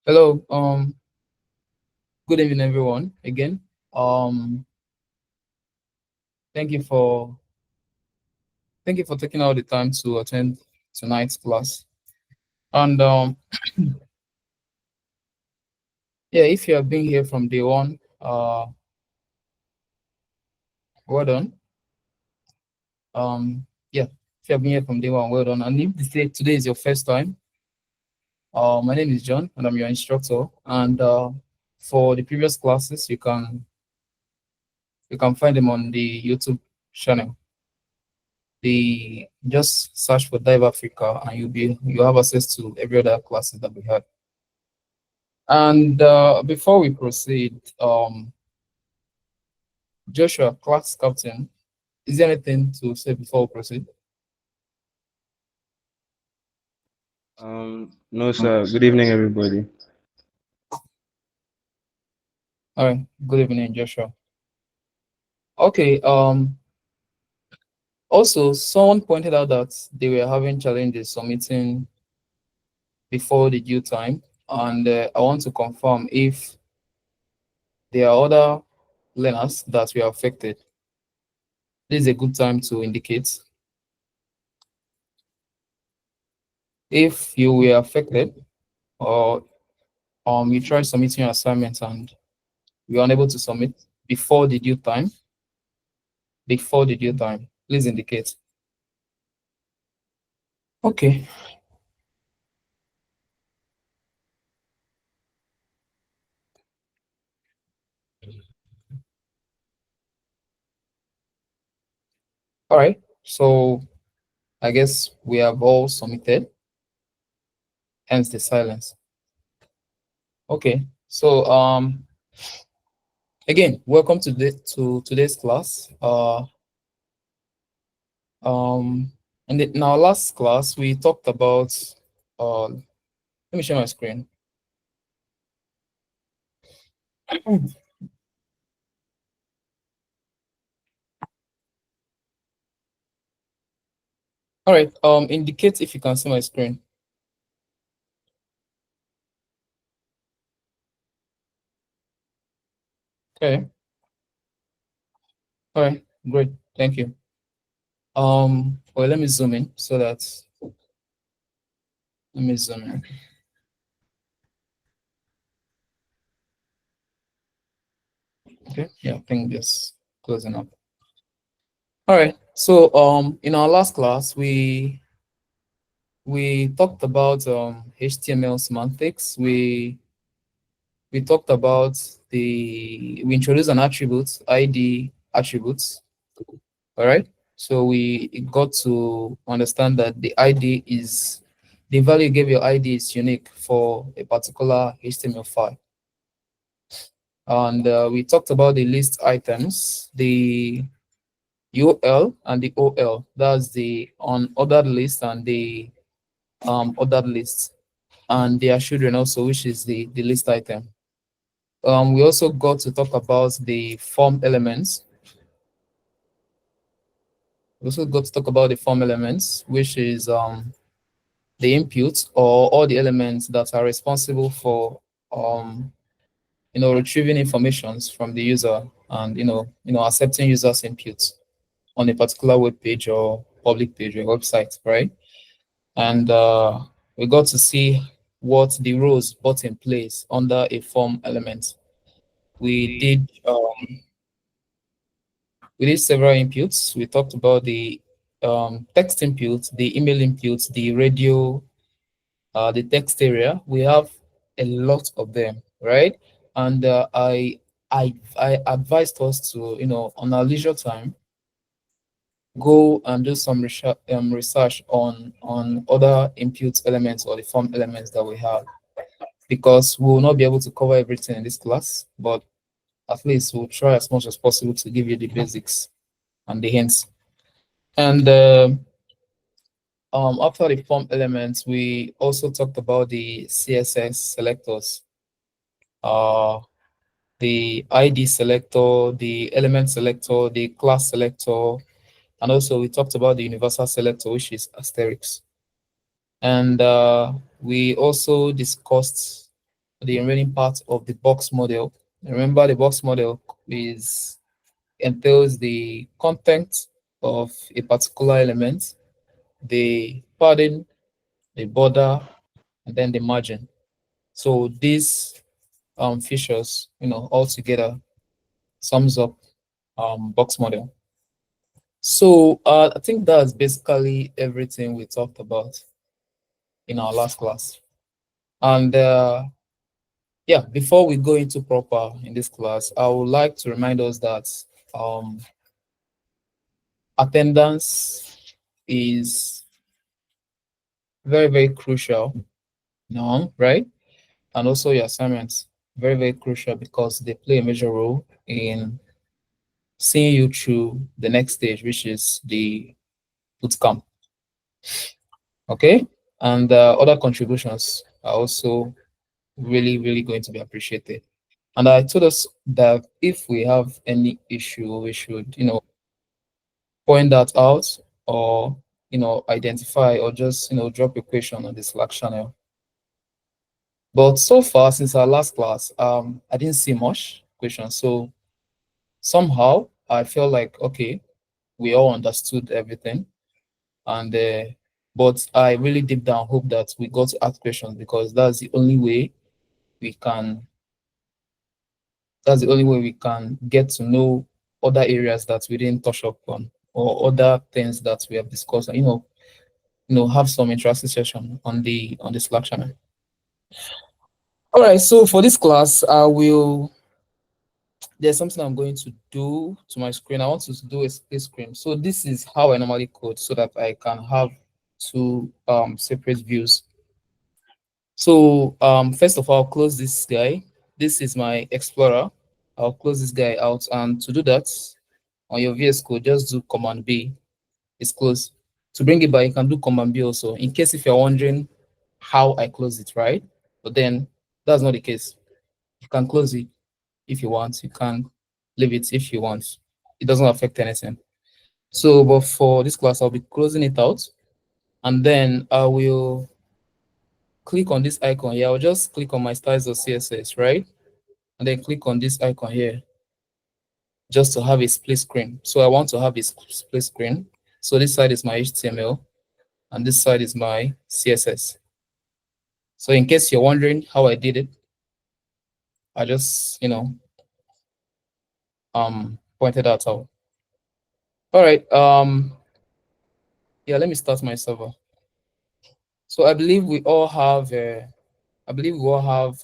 Hello, good evening, everyone. Again, thank you for taking all the time to attend tonight's class. And yeah, if you have been here from day one, well done. Yeah, if you have been here from day one, well done. And if today is your first time, my name is John, and I'm your instructor. And for the previous classes, you can find them on the YouTube channel. Just search for Dive Africa and you have access to every other classes that we had. And before we proceed, Joshua, class captain, is there anything to say before we proceed? No, sir. Good evening, everybody. All right, good evening, Joshua. Okay, also someone pointed out that they were having challenges submitting before the due time, and I want to confirm if there are other learners that were affected. This is a good time to indicate if you were affected or you try submitting your assignments and you're unable to submit before the due time. Please indicate. Okay. All right. So I guess we have all submitted, hence the silence. Okay. So again, welcome to today's class. In our last class, we talked about let me share my screen. All right. Indicate if you can see my screen. Okay. All right. Great. Thank you. Well, let me zoom in so that let me zoom in. Okay. Yeah, I think just closing up. All right. So in our last class, we talked about HTML semantics. We talked about we introduced an attribute, ID attributes. All right. So we got to understand that the ID is the value you gave your ID is unique for a particular HTML file. And we talked about the list items, the UL and the OL. That's the unordered list and the ordered list, and their children also, which is the list item. We also got to talk about the form elements. We also got to talk about the form elements, which is the inputs or all the elements that are responsible for retrieving informations from the user and accepting users' inputs on a particular web page or public page or website, right? And we got to see what the roles put in place under a form element. We did several inputs. We talked about the text inputs, the email inputs, the radio, the text area. We have a lot of them, right? And I advised us to, on our leisure time, go and do some research on other input elements or the form elements that we have, because we will not be able to cover everything in this class, but at least we'll try as much as possible to give you the basics and the hints. And after the form elements, we also talked about the CSS selectors, the ID selector, the element selector, the class selector, and also we talked about the universal selector, which is asterisk. And we also discussed the remaining part of the box model. Remember, the box model is entails the content of a particular element, the padding, the border, and then the margin. So these features, all together sums up box model. So I think that's basically everything we talked about in our last class. And yeah, before we go into proper in this class, I would like to remind us that um, attendance is very, very crucial, right? And also your assignments, very, very crucial because they play a major role in seeing you through the next stage, which is the bootcamp. Okay, and other contributions are also really, really going to be appreciated. And I told us that if we have any issue, we should, point that out or, identify or just, drop a question on the Slack channel. But so far, since our last class, I didn't see much questions. So somehow I felt like, okay, we all understood everything. And but I really deep down hope that we got to ask questions because we can that's the only way we can get to know other areas that we didn't touch up on or other things that we have discussed, and have some interesting session on the Slack channel. All right, so for this class, there's something I'm going to do to my screen. I want to do a split screen. So this is how I normally code so that I can have two separate views. So first of all, I'll close this guy. This is my Explorer. I'll close this guy out, and to do that, on your VS Code, just do Command B. It's closed. To bring it back, you can do Command B also, in case if you're wondering how I close it, right? But then that's not the case. You can close it if you want. You can leave it if you want. It doesn't affect anything. So, but for this class, I'll be closing it out, and then I will click on this icon here. I'll just click on my styles of CSS, right? And then click on this icon here just to have a split screen. So I want to have a split screen. So this side is my HTML and this side is my CSS. So in case you're wondering how I did it, I just, pointed that out. All right. Yeah, let me start my server. So I believe we all have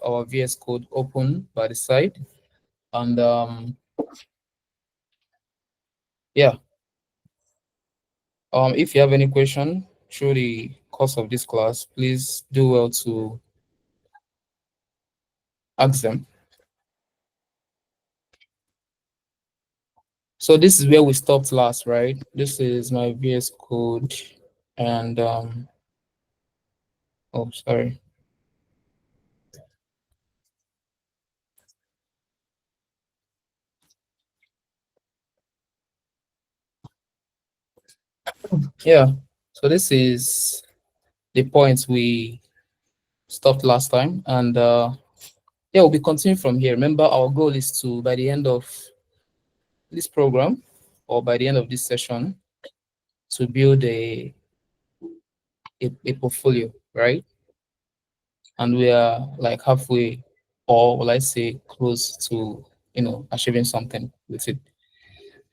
our VS Code open by the side. And yeah. If you have any question through the course of this class, please do well to ask them. So this is where we stopped last, right? This is my VS Code, and oh, sorry. Yeah. So this is the points we stopped last time, and yeah, we'll be continuing from here. Remember, our goal is to, by the end of this program or by the end of this session, to build a portfolio, right? And we are like halfway, or will I say close to, achieving something with it.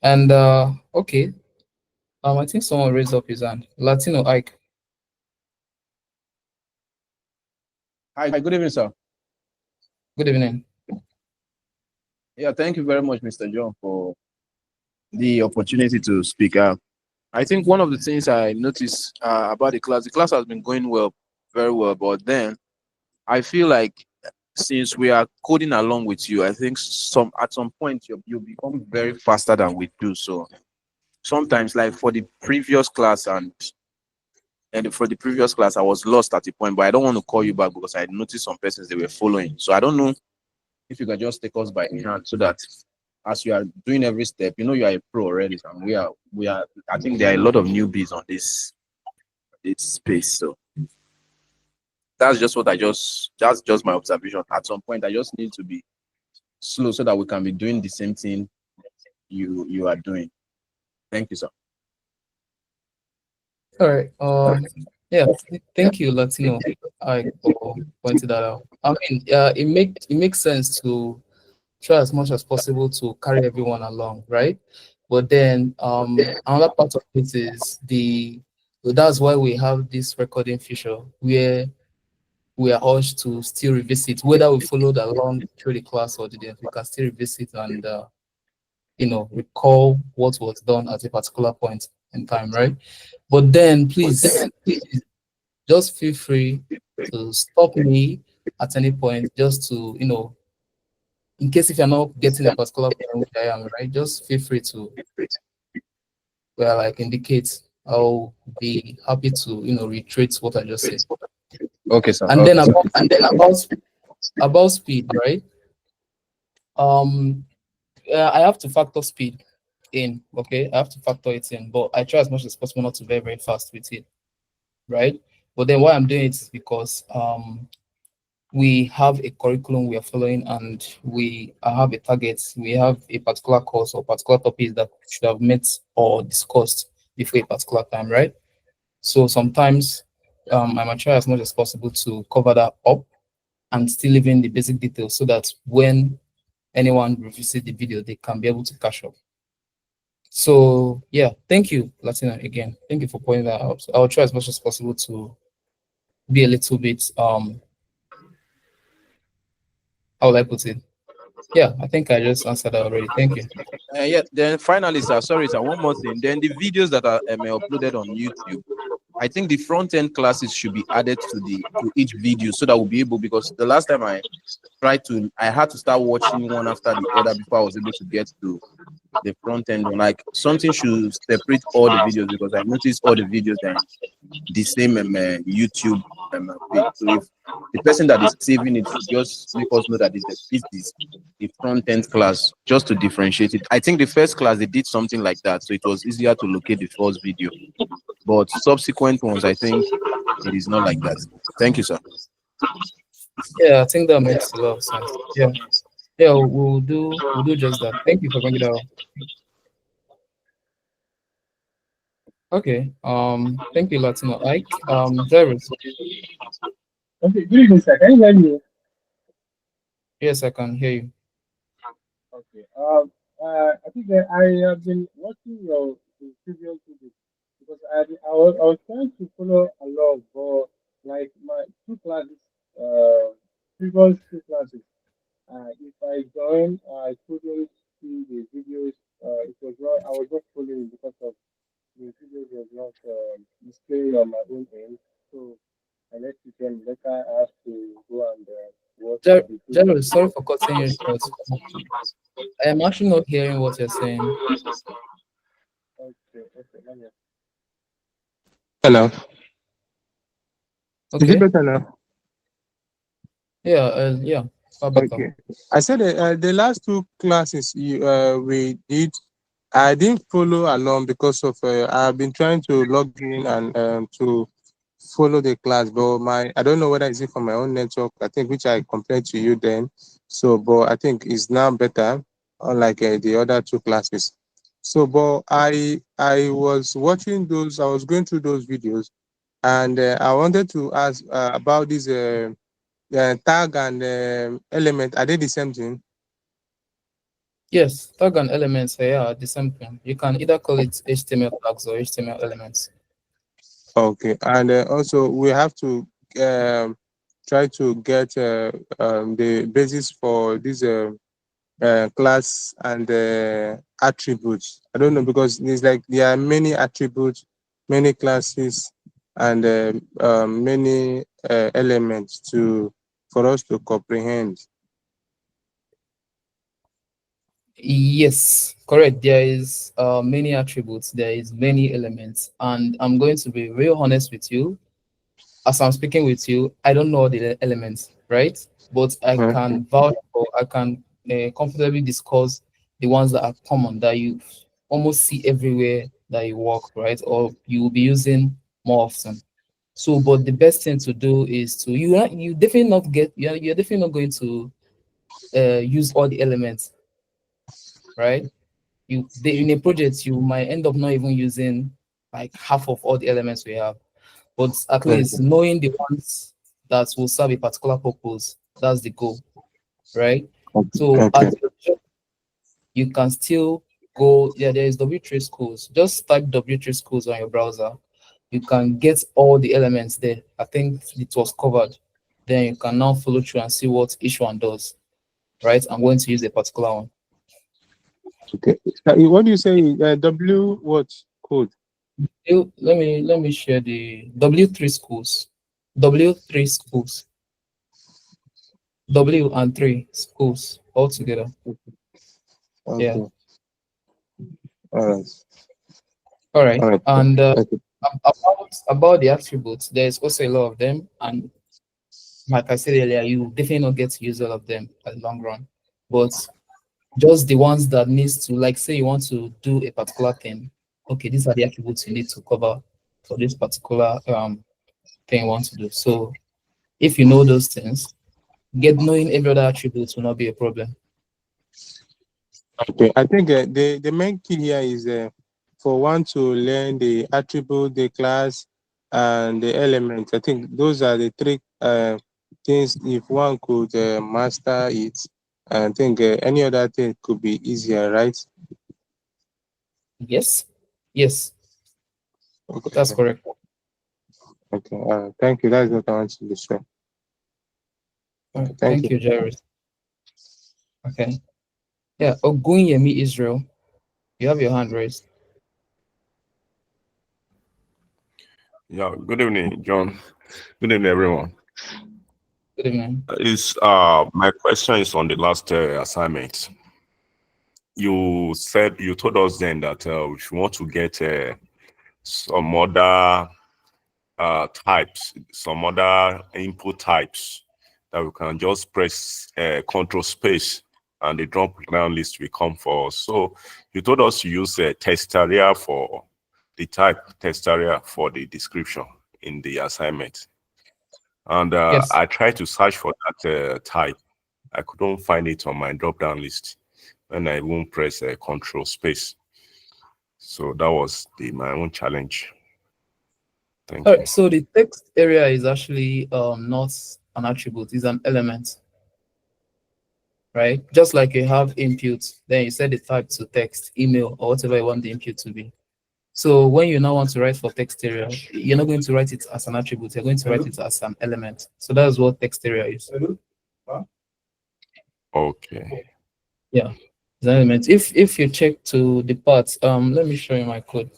And okay, I think someone raised up his hand. Latino Ike. Hi, good evening, sir. Good evening. Yeah, thank you very much, Mr. John, for the opportunity to speak out. I think one of the things I noticed about the class has been going well, very well, but then I feel like since we are coding along with you, I think at some point you become very faster than we do. So sometimes, like for the previous class and for the previous class, I was lost at the point, but I don't want to call you back because I noticed some persons they were following. So I don't know if you can just take us by the hand so that as you are doing every step, you are a pro already. And we are, I think there are a lot of newbies on this space. So That's just what that's just my observation. At some point, I just need to be slow so that we can be doing the same thing you are doing. Thank you, sir. All right. Yeah. Thank you, Latino. For pointing that out. I mean, it makes sense to try as much as possible to carry everyone along, right? But then another part of it is that's why we have this recording feature where we are urged to still revisit whether we followed along through the class or didn't. We can still revisit and recall what was done at a particular point in time, right? But then please just feel free to stop me at any point, just to in case if you're not getting a particular point which I am, right, just feel free to like indicate. I'll be happy to reiterate what I just said. Okay, sir. And Okay, then sir. about speed, right? I have to factor speed in. Okay, I have to factor it in, but I try as much as possible not to be very fast with it, right? But then why I'm doing it is because we have a curriculum we are following, and we have a target. We have a particular course or particular topics that should have met or discussed before a particular time, right? So sometimes I might try as much as possible to cover that up and still leave in the basic details so that when anyone revisits the video, they can be able to catch up. So yeah, thank you, Latina, again. Thank you for pointing that out. I'll try as much as possible to be a little bit how will I put it? Yeah, I think I just answered that already. Thank you. Yeah. Then finally, sir, sorry, sir, one more thing. Then the videos that are uploaded on YouTube, I think the front end classes should be added to each video so that we'll be able, because the last time I had to start watching one after the other before I was able to get to the front end. Like something should separate all the videos, because I noticed all the videos are the same YouTube page. So if the person that is saving it should just make us know that this is the front end class, just to differentiate it. I think the first class they did something like that, so it was easier to locate the first video. But subsequent ones, I think it is not like that. Thank you, sir. Yeah, I think that makes a lot of sense. Yeah. Yeah, we'll do just that. Thank you for bringing it up. Okay. Thank you, Latino. Ike. Drivers. Okay, good evening, sir. Can you hear me? Yes, I can hear you. Okay. I think that I have been watching your the previous videos because I was trying to follow along, but like my two classes, previous two classes, if I join, I couldn't see the videos. It was not. I was not following because of the videos was not displaying on my own end. So I let it then later I have to go and watch the previous. Drivers, sorry for cutting you short. I am actually not hearing what you're saying. Okay, okay, let me. Hello. Is it Okay. better now? Yeah, far better. Okay. I said the last two classes we did, I didn't follow along because of I've been trying to log in and to follow the class, but I don't know whether it's it from my own network. I think which I compared to you then. So, but I think it's now better, unlike the other two classes. So, but I was watching those. I was going through those videos, and I wanted to ask about this. Tag and element, are they the same thing? Yes, tag and elements are the same thing. You can either call it HTML tags or HTML elements. Okay, and also we have to try to get the basis for this class and attributes. I don't know, because it's like there are many attributes, many classes, and many elements for us to comprehend. Yes, correct. There is many attributes, there is many elements, and I'm going to be real honest with you. As I'm speaking with you, I don't know the elements, right? But I can vouch for, I can comfortably discuss the ones that are common, that you almost see everywhere that you work, right? Or you will be using more often. So, but the best thing to do is to you definitely not get you're definitely not going to use all the elements, right? In a project you might end up not even using like half of all the elements we have, but at least knowing the ones that will serve a particular purpose, that's the goal, right? So Okay. at your job, you can still go, yeah, there is W3 schools. Just type W3 schools on your browser. You can get all the elements there. I think it was covered. Then you can now follow through and see what each one does, right? I'm going to use a particular one. Okay. What do you say? W what code? Let me share the W3 schools. W3 schools. W and 3 schools all together. Yeah. Okay. All right. All right. All right. And Okay. about the attributes, there's also a lot of them. And like I said earlier, you definitely not get to use all of them at the long run. But just the ones that needs to, like, say you want to do a particular thing. Okay, these are the attributes you need to cover for this particular thing you want to do. So if you know those things, knowing every other attribute will not be a problem. Okay. I think the main key here is for one to learn the attribute, the class, and the element. I think those are the three things. If one could master it, I think any other thing could be easier, right? Yes. Yes, that's Okay. correct. Okay. Thank you. That's what I want to share. All right. Thank Thank you. you, Jairus. Okay. Yeah. Ogunyemi Israel, you have your hand raised. Yeah, good evening, John. Good evening, everyone. Good evening. My question is on the last assignment. You told us then that if you want to get some other types, some other input types, that we can just press control space and the drop down list will come for us. So you told us to use a test area for the type, test area for the description in the assignment. And Yes. I tried to search for that type. I couldn't find it on my drop-down list when I won't press control space. So that was my own challenge. Thank All you. right. So the text area is actually not an attribute; it's an element, right? Just like you have input, then you set the type to text, email, or whatever you want the input to be. So when you now want to write for text area, you're not going to write it as an attribute. You're going to write it as an element. So that's what text area is. Okay. Yeah, it's an element. If you check to the parts, let me show you my code.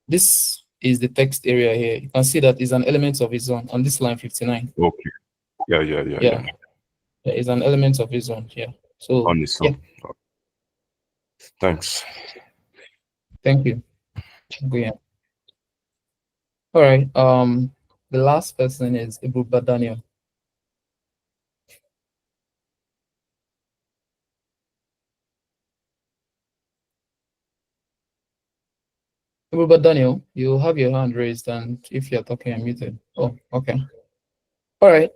This is the text area here. You can see that is an element of its own on this line 59. Okay. Yeah. Yeah, it's an element of its own. Yeah. So On its own. yeah, Thanks. thank you. Good. All right. The last person is Ibuba Daniel. Ibuba Daniel, you have your hand raised, and if you're talking, I'm muted. Oh, okay. All right.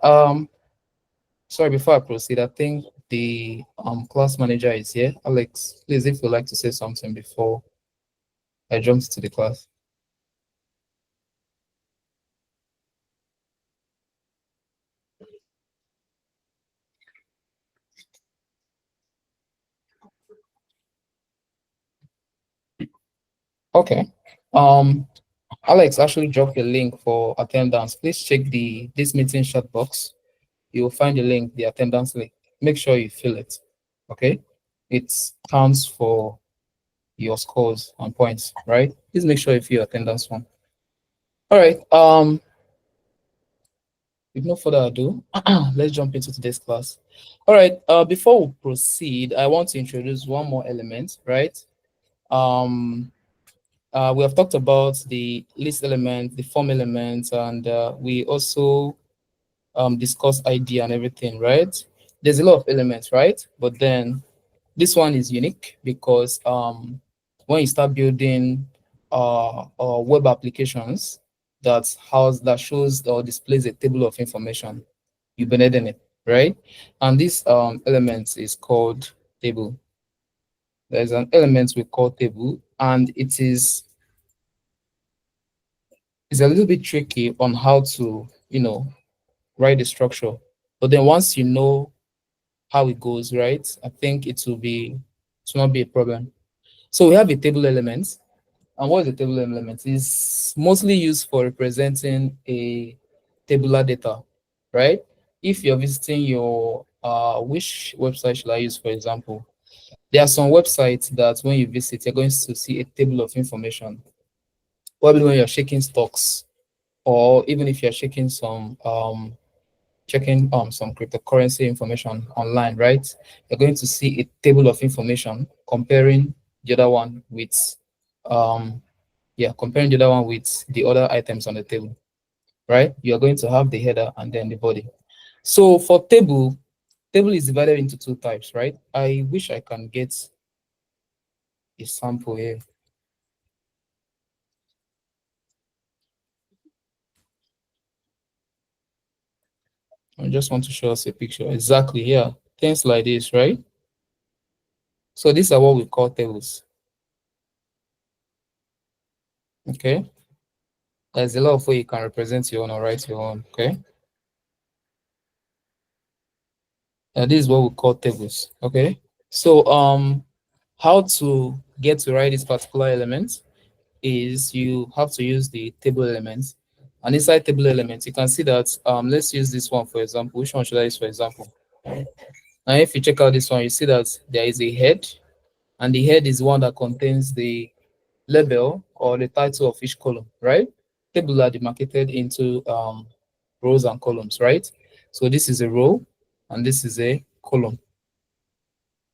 Sorry, before I proceed, I think the class manager is here. Alex, please, if you'd like to say something before I jump to the class. Okay. Alex actually dropped a link for attendance. Please check this meeting chat box. You will find the link, the attendance link. Make sure you fill it. Okay. It counts for your scores and points, right? Please make sure you fill your attendance form. All right. With no further ado, let's jump into today's class. All right. Before we proceed, I want to introduce one more element, right? We have talked about the list element, the form element, and we also discussed ID and everything, right? There's a lot of elements, right? But then this one is unique because when you start building web applications, that shows or displays a table of information. You've been adding it, right? And this element is called table. There's an element we call table, and it's a little bit tricky on how to, write the structure. But then once you know how it goes, right, I think it will not be a problem. So we have a table element. And what is a table element? It's mostly used for representing a tabular data, right? If you're visiting your, which website should I use, for example? There are some websites that when you visit, you're going to see a table of information. Probably when you're checking stocks, or even if you're checking checking some cryptocurrency information online, right? You're going to see a table of information comparing the other one with comparing the other one with the other items on the table, right? You're going to have the header and then the body. So for table is divided into two types, right? I wish I can get a sample here. I just want to show us a picture. Exactly, yeah. Things like this, right? So these are what we call tables. Okay. There's a lot of way you can represent your own or write your own, okay? This is what we call tables, okay? So how to get to write this particular element is you have to use the table elements. And inside table elements, you can see that, let's use this one for example. Which one should I use for example? Now, if you check out this one, you see that there is a head, and the head is one that contains the label or the title of each column, right? Table are demarcated into rows and columns, right? So this is a row, and this is a column.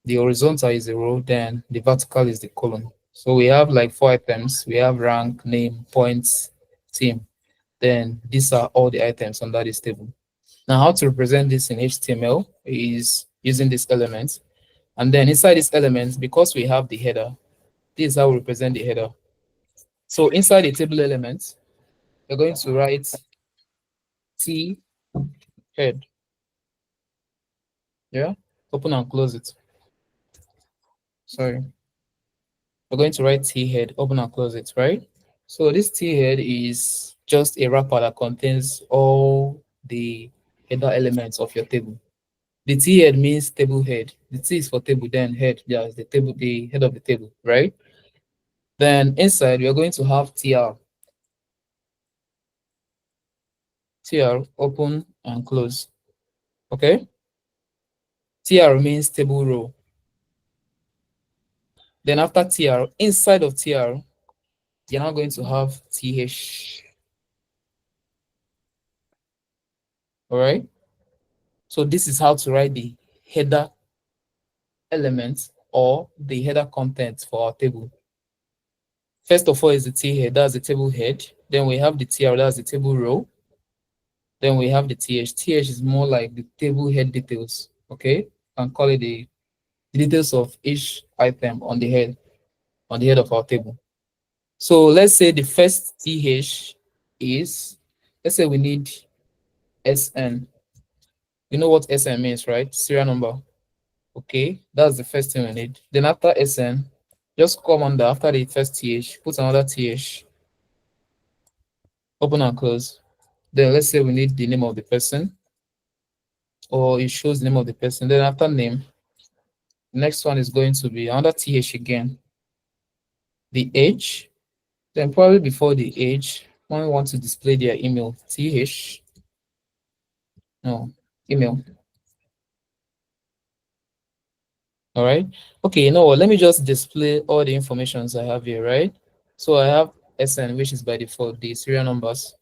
The horizontal is a row, then the vertical is the column. So we have like 4 items. We have rank, name, points, team. Then these are all the items under this table. Now, how to represent this in HTML is using this element. And then inside this element, because we have the header, this is how we represent the header. So inside the table element, you're going to write T head. Yeah, open and close it. Sorry. We're going to write T head, open and close it, right? So this T head is just a wrapper that contains all the header elements of your table. The T head means table head. The T is for table, then head, yeah, is the table, the head of the table, right? Then inside we are going to have TR. TR, open and close. Okay? TR means table row. Then after TR, inside of TR, you're now going to have TH. All right? So this is how to write the header elements or the header content for our table. First of all is the T head, that's the table head. Then we have the TR, that's the table row. Then we have the TH. TH is more like the table head details. Okay, you can call it the details of each item on the head of our table. So let's say the first TH is, let's say we need SN. You know what SN means, right? Serial number. Okay, that's the first thing we need. Then after SN, just come under after the first TH, put another TH, open and close. Then let's say we need the name of the person, or it shows the name of the person. Then after name, the next one is going to be another TH again, the age. Then probably before the age, when we want to display their email, TH, no, email. All right. Okay, you know what? Let me just display all the informations I have here, right? So I have SN, which is by default the serial numbers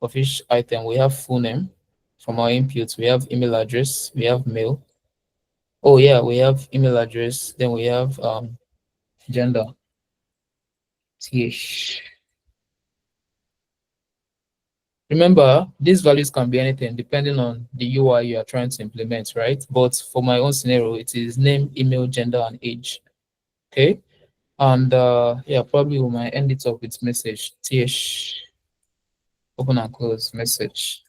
of each item. We have full name from our inputs. We have email address. We have mail. Oh yeah, we have email address. Then we have gender. TH. Remember, these values can be anything depending on the UI you are trying to implement, right? But for my own scenario, it is name, email, gender, and age. Okay. And yeah, probably we might end it up with message TH. Open and close message.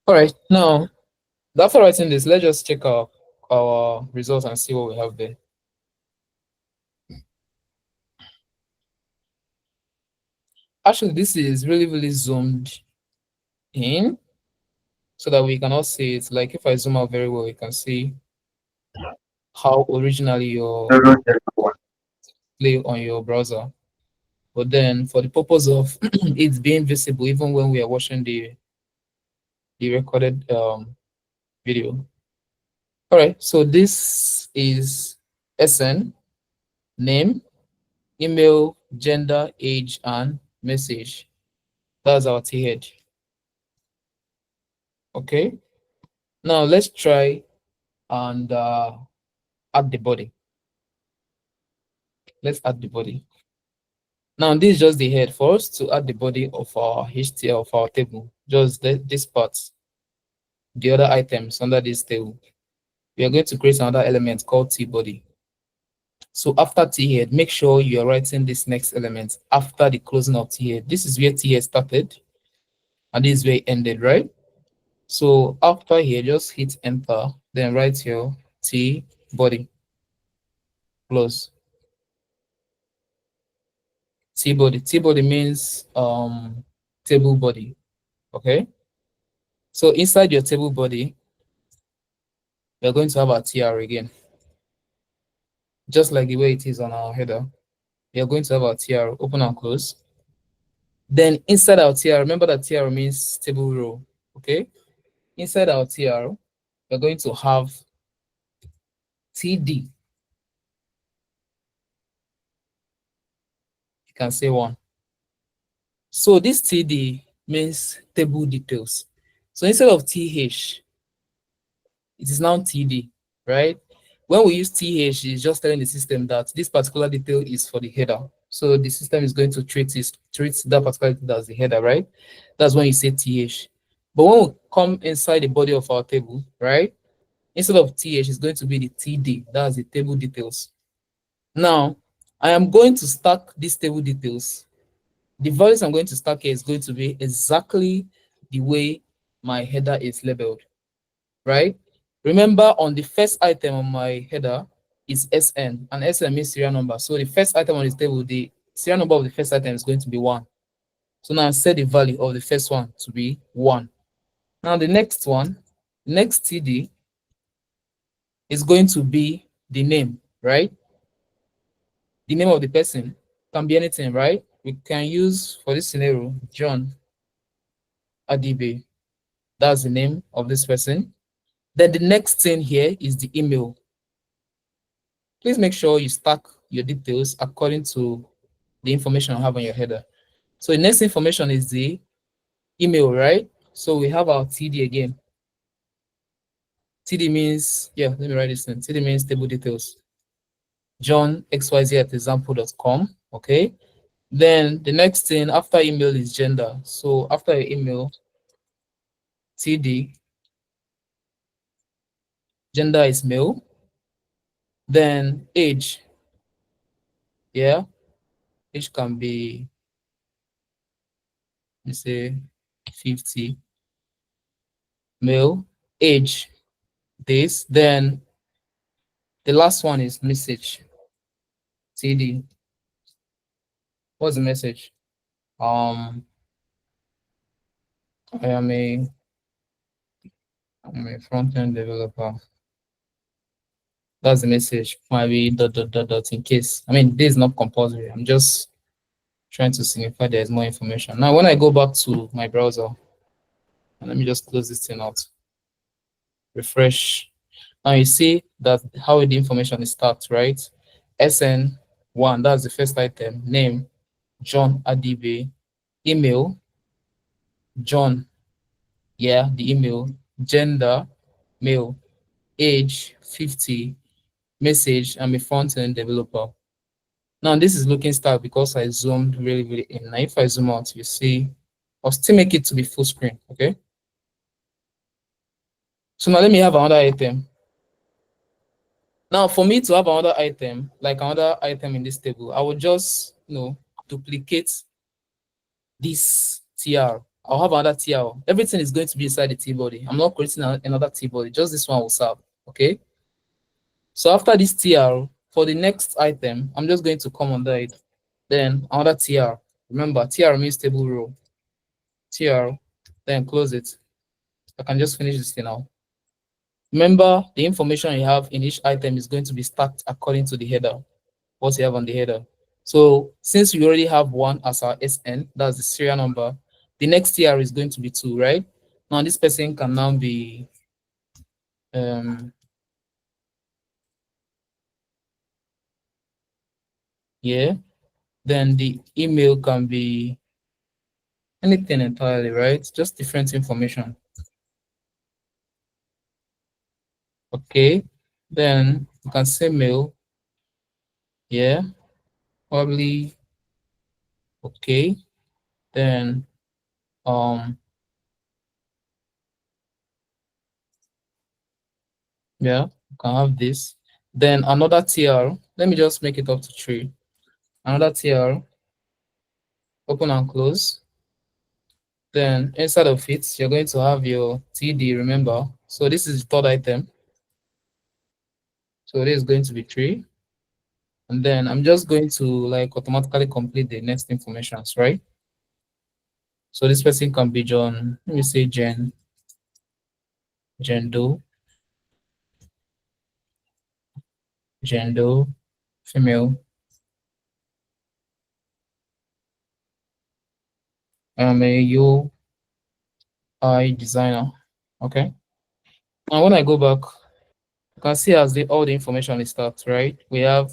All right, now after writing this, let's just check our results and see what we have there. Actually, this is really zoomed in so that we can all see it. Like if I zoom out very well, you can see how originally your play on your browser. But then for the purpose of it being visible, even when we are watching the recorded video. All right, so this is SN, name, email, gender, age, and message. That's our thead. Okay, now let's try and add the body. Let's add the body. Now this is just the head. For us to add the body of our HTML of our table, just this part, the other items under this table, we are going to create another element called tbody. So after thead, make sure you are writing this next element after the closing of thead. This is where thead started, and this is where it ended, right? So after here, just hit enter, then write your tbody. Close. Tbody. Tbody means table body. Okay. So inside your table body, we're going to have our tr again. Just like the way it is on our header. We are going to have our tr, open and close. Then inside our tr, remember that tr means table row. Okay. Inside our tr, we're going to have td. You can say 1. So this td means table details. So instead of th, it is now td, right? When we use th, it's just telling the system that this particular detail is for the header. So the system is going to treat that particular detail as the header, right? That's when you say th. But when we come inside the body of our table, right? Instead of th, it's going to be the td. That's the table details. Now, I am going to stack these table details. The values I'm going to stack here is going to be exactly the way my header is labeled, right? Remember, on the first item on my header is SN, and SN means serial number. So the first item on this table, the serial number of the first item is going to be 1. So now I set the value of the first one to be 1. Now the next one, next TD, is going to be the name, right? The name of the person can be anything, right? We can use, for this scenario, John Adibe. That's the name of this person. Then the next thing here is the email. Please make sure you stack your details according to the information I have on your header. So the next information is the email, right? So we have our TD again. TD means, yeah, let me write this in. TD means table details. John XYZ at example.com. Okay. Then the next thing after email is gender. So after your email, TD, gender is male. Then age. Yeah. Age can be, let's say 50. Male. Age. This. Then the last one is message. TD. What's the message? I am a front-end developer. That's the message. Might be dot in case. I mean, this is not compulsory. I'm just trying to signify there's more information. Now, when I go back to my browser, and let me just close this thing out. Refresh. Now you see that how the information is stacked, right? SN1, that's the first item. Name, John Adibe. Email, John. Yeah, the email. Gender, male. Age, 50. Message, I'm a front-end developer. Now this is looking stacked because I zoomed really in. Now if I zoom out, you see, I'll still make it to be full screen, okay? So now let me have another item. Now for me to have another item, like another item in this table, I will just, duplicate this TR. I'll have another TR. Everything is going to be inside the tbody. I'm not creating another tbody. Just this one will serve. Okay. So after this TR, for the next item, I'm just going to come under it. Then another TR. Remember, TR means table row. TR, then close it. I can just finish this thing now. Remember, the information you have in each item is going to be stacked according to the header, what you have on the header. So since we already have 1 as our SN, that's the serial number, the next TR is going to be 2, right? Now this person can now be yeah, then the email can be anything entirely, right? Just different information. Okay, then you can say mail. Yeah, probably okay. Then yeah, you can have this. Then another TR. Let me just make it up to 3. Another TR. Open and close. Then inside of it, you're going to have your TD, remember. So this is the third item. So this is going to be 3. And then I'm just going to like automatically complete the next informations, right? So this person can be John. Let me say Jen Doe, female. I'm a UI designer. Okay. And when I go back, you can see as all the information is start, right? We have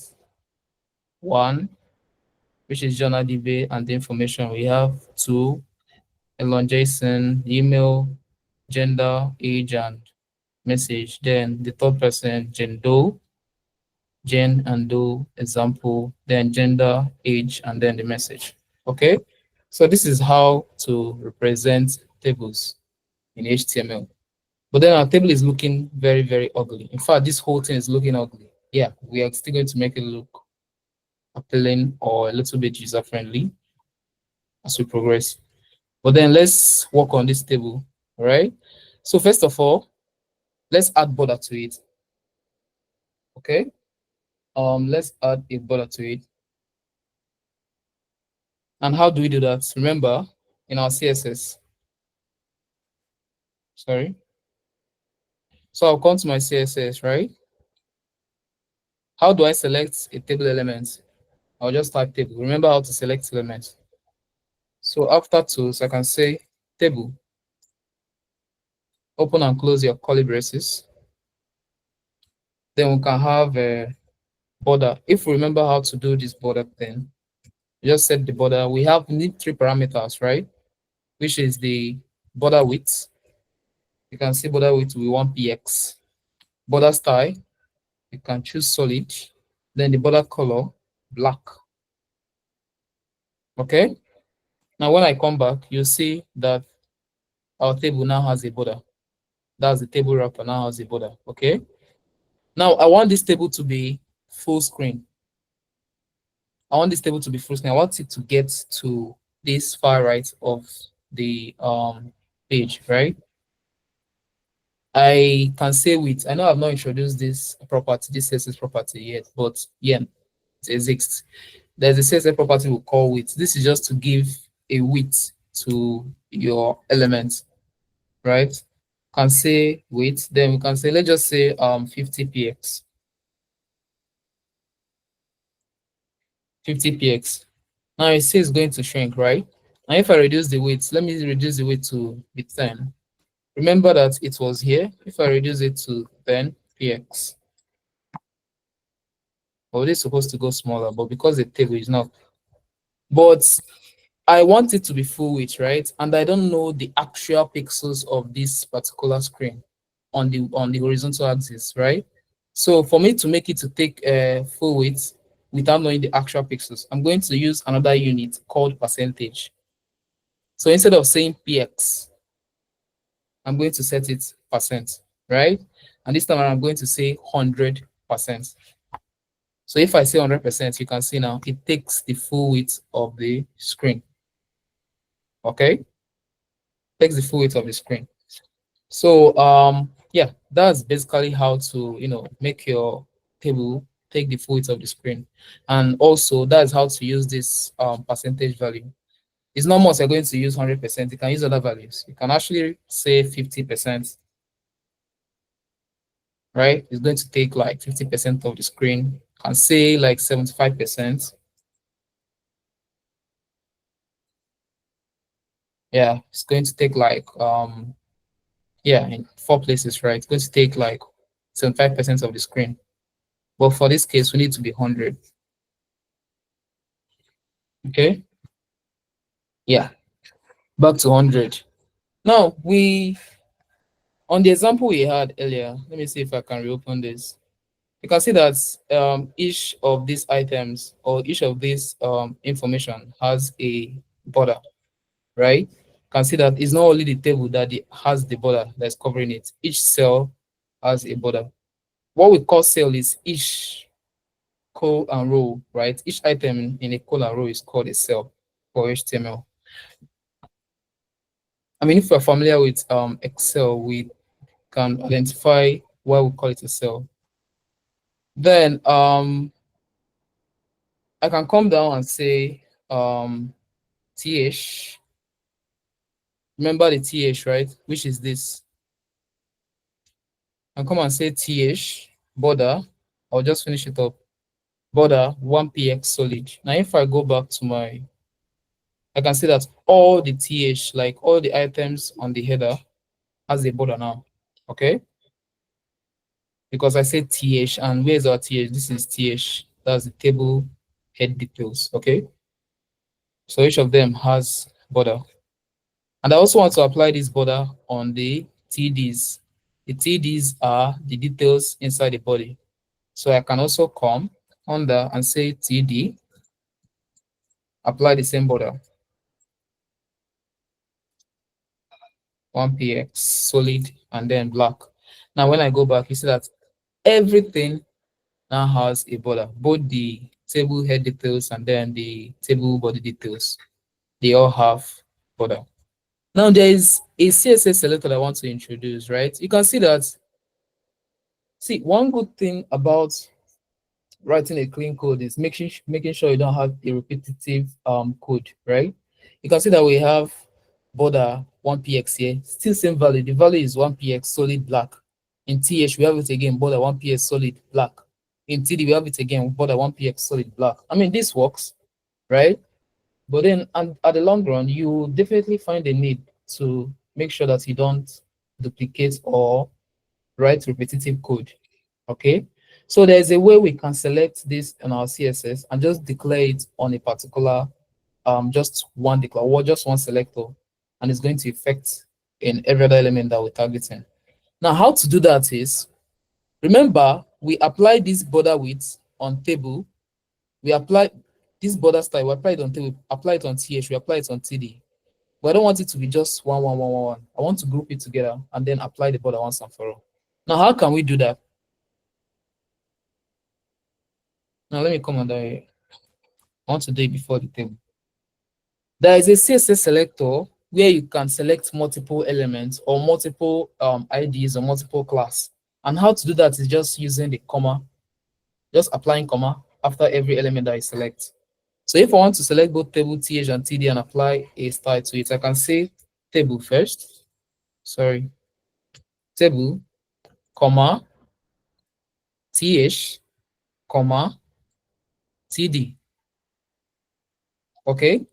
1, which is John DB, and the information. We have 2, Elon Jason, email, gender, age, and message. Then the third person, Jen and Doe, example, then gender, age, and then the message. Okay, so this is how to represent tables in HTML. But then our table is looking very, very ugly. In fact, this whole thing is looking ugly. Yeah, we are still going to make it look appealing or a little bit user-friendly as we progress. But then let's work on this table, all right? So first of all, let's add border to it. Okay, let's add a border to it. And how do we do that? Remember, in our CSS, sorry. So I'll come to my CSS, right? How do I select a table element? I'll just type table. Remember how to select elements. So after tools, I can say table. Open and close your curly braces. Then we can have a border. If we remember how to do this border thing, just set the border. We need 3 parameters, right? Which is the border width. You can see border width, we want px. Border style, you can choose solid. Then the border color, black. Okay. Now when I come back, you see that our table now has a border. That's the table wrapper now has a border. Okay. Now I want this table to be full screen. I want this table to be full screen. I want it to get to this far right of the page, right? I can say width. I know I've not introduced this property, this CSS property yet, but yeah, it exists. There's a CSS property we call width. This is just to give a width to your element, right? Can say width, then we can say, let's just say 50 px. 50 px. Now it says it's going to shrink, right? Now if I reduce the width, let me reduce the width to be 10. Remember that it was here. If I reduce it to 10 px, well, it's supposed to go smaller, but because the table is not. But I want it to be full width, right? And I don't know the actual pixels of this particular screen on the horizontal axis, right? So for me to make it to take full width without knowing the actual pixels, I'm going to use another unit called percentage. So instead of saying px, I'm going to set it percent, right? And this time I'm going to say 100%. So if I say 100%, you can see now it takes the full width of the screen. Okay, takes the full weight of the screen. So yeah, that's basically how to make your table take the full weight of the screen. And also that's how to use this percentage value. It's not much you're going to use 100%. You can use other values. You can actually say 50%, right? It's going to take like 50% of the screen. You can say like 75%. Yeah, it's going to take like yeah, in 4 places, right? It's going to take like 75% of the screen. But for this case, we need to be 100. Okay. Yeah, back to 100. Now on the example we had earlier, let me see if I can reopen this. You can see that each of these items or each of these information has a border, right? You can see that it's not only the table that has the border that's covering it. Each cell has a border. What we call cell is each col and row, right? Each item in a col and row is called a cell for HTML. I mean, if you're familiar with Excel, we can identify why we call it a cell. Then I can come down and say th. Remember the th, right? Which is this. And come and say th border. I'll just finish it up. Border 1px solid. Now if I go back to I can see that all the th, like all the items on the header, has a border now. Okay? Because I said th, and where's our th? This is th. That's the table head details. Okay? So each of them has border. And I also want to apply this border on the TDs. The TDs are the details inside the body. So I can also come under and say TD, apply the same border. 1px, solid, and then black. Now when I go back, you see that everything now has a border, both the table head details and then the table body details. They all have border. Now there is a CSS selector I want to introduce, right? You can see that. See, one good thing about writing a clean code is making sure you don't have a repetitive code, right? You can see that we have border 1px here, still same value. The value is 1px solid black. In th we have it again, border 1px solid black. In td we have it again, border 1px solid black. I mean, this works, right? But then at the long run, you definitely find a need to make sure that you don't duplicate or write repetitive code. Okay, so there's a way we can select this in our CSS and just declare it on a particular just one declare or just one selector, and it's going to affect in every other element that we're targeting. Now, how to do that is, remember, we apply this border width on table, we apply this border style, we apply it on table, apply it on th, we apply it on td. But I don't want it to be just 1 1 1 1 1. I want to group it together and then apply the border once and for all. Now, how can we do that? Now let me come under here. I want to do it before the table. There is a CSS selector where you can select multiple elements or multiple IDs or multiple class. And how to do that is just using the comma, just applying comma after every element that I select. So if I want to select both table, th, and td and apply a style to it, I can say table first. Sorry. Table, comma, th, comma, td. Okay.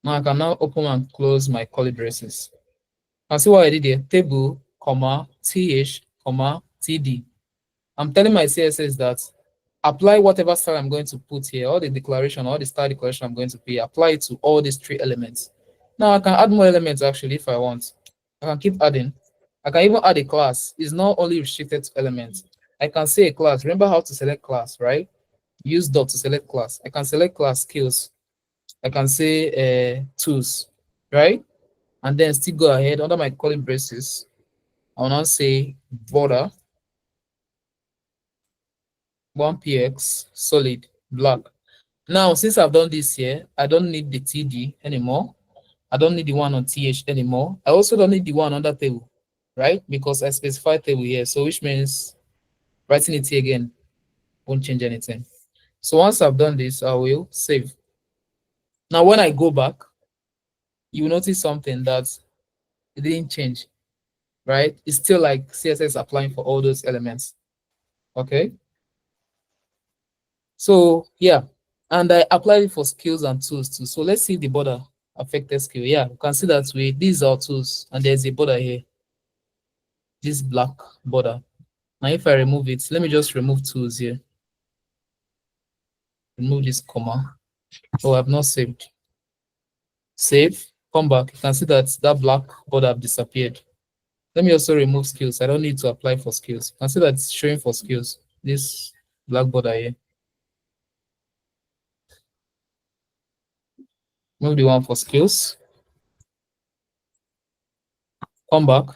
Now I can now open and close my curly braces. And see what I did here? Table, comma, th, comma, td. I'm telling my CSS that apply whatever style I'm going to put here, all the declaration, all the style declaration I'm going to put, apply it to all these 3 elements. Now I can add more elements actually if I want. I can keep adding. I can even add a class. It's not only restricted to elements. I can say a class. Remember how to select class, right? Use dot to select class. I can select class skills. I can say tools, right? And then still go ahead under my curly braces. I will now say border 1px solid black. Now, since I've done this here, I don't need the td anymore. I don't need the one on th anymore. I also don't need the one on that table, right? Because I specified table here, so which means writing it here again won't change anything. So once I've done this, I will save. Now, when I go back, you will notice something that it didn't change, right? It's still like CSS applying for all those elements. Okay. So yeah, and I applied it for skills and tools too. So let's see the border affected skill. Yeah, you can see that these are tools, and there's a border here, this black border. Now, if I remove it, let me just remove tools here. Remove this comma. Oh, I've not saved. Save, come back. You can see that that black border have disappeared. Let me also remove skills. I don't need to apply for skills. You can see that it's showing for skills. This black border here. Move the one for skills. Come back.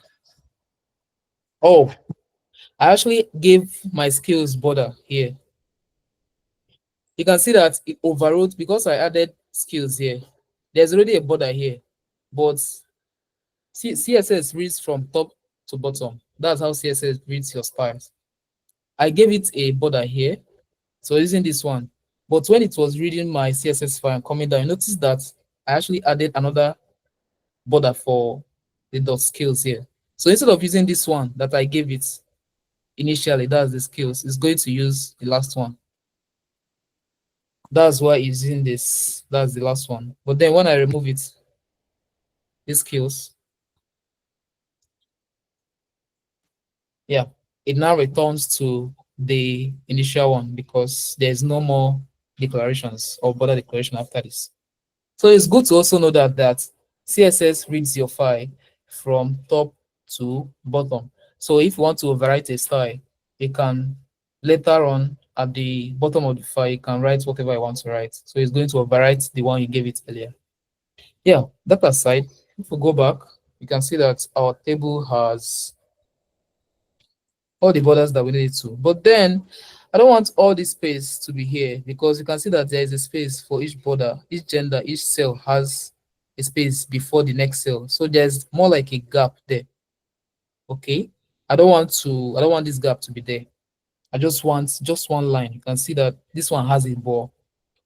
Oh, I actually gave my skills border here. You can see that it overrode because I added skills here. There's already a border here, but CSS reads from top to bottom. That's how CSS reads your styles. I gave it a border here, so using this one. But when it was reading my CSS file and coming down, notice that I actually added another border for the dot skills here. So instead of using this one that I gave it initially, that's the skills, it's going to use the last one. That's why it's using this. That's the last one. But then when I remove it, these skills, yeah, it now returns to the initial one because there's no more declarations or border declaration after this. So it's good to also know that CSS reads your file from top to bottom. So if you want to overwrite a style, you can later on at the bottom of the file, you can write whatever I want to write. So it's going to overwrite the one you gave it earlier. Yeah, that aside, if we go back, you can see that our table has all the borders that we need to. But then I don't want all this space to be here because you can see that there is a space for each border, each gender, each cell has a space before the next cell. So there's more like a gap there. Okay. I don't want this gap to be there. I just want just one line. You can see that this one has a ball.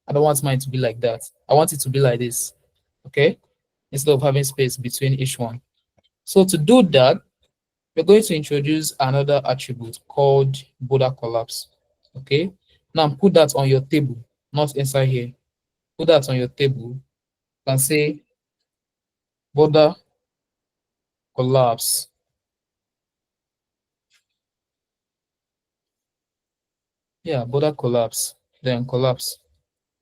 I don't want mine to be like that. I want it to be like this. Okay. Instead of having space between each one. So to do that, we're going to introduce another attribute called border collapse. Okay. Now put that on your table, not inside here. Put that on your table. You can say border collapse. Yeah, border collapse, then collapse.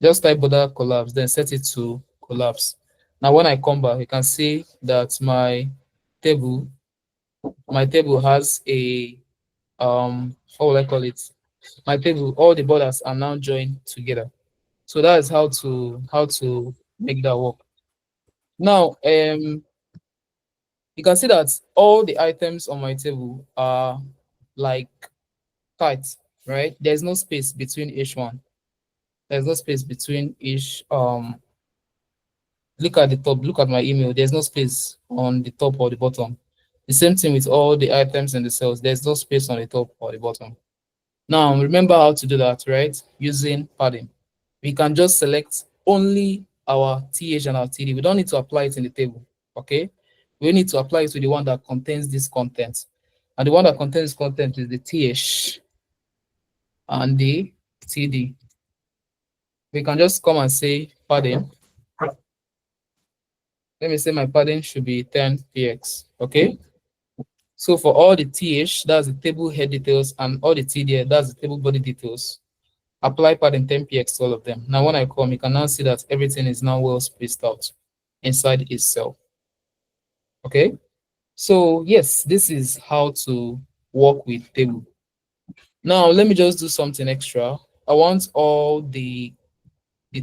Just type border collapse, then set it to collapse. Now, when I come back, you can see that my table has a what will I call it? My table, all the borders are now joined together. So that is how to make that work. Now, you can see that all the items on my table are like tight, right? There's no space between each one. There's no space between each look at the top, look at my email. There's no space on the top or the bottom. The same thing with all the items in the cells. There's no space on the top or the bottom. Now, remember how to do that, right? Using padding. We can just select only our TH and our TD. We don't need to apply it in the table, okay? We need to apply it to the one that contains this content. And the one that contains content is the TH and the TD. We can just come and say padding. Let me say my padding should be 10px, okay? So for all the TH, that's the table head details, and all the TD, that's the table body details. Apply padding 10px to all of them. Now when I come, you can now see that everything is now well spaced out inside each cell. Okay? So yes, this is how to work with table. Now let me just do something extra. I want all the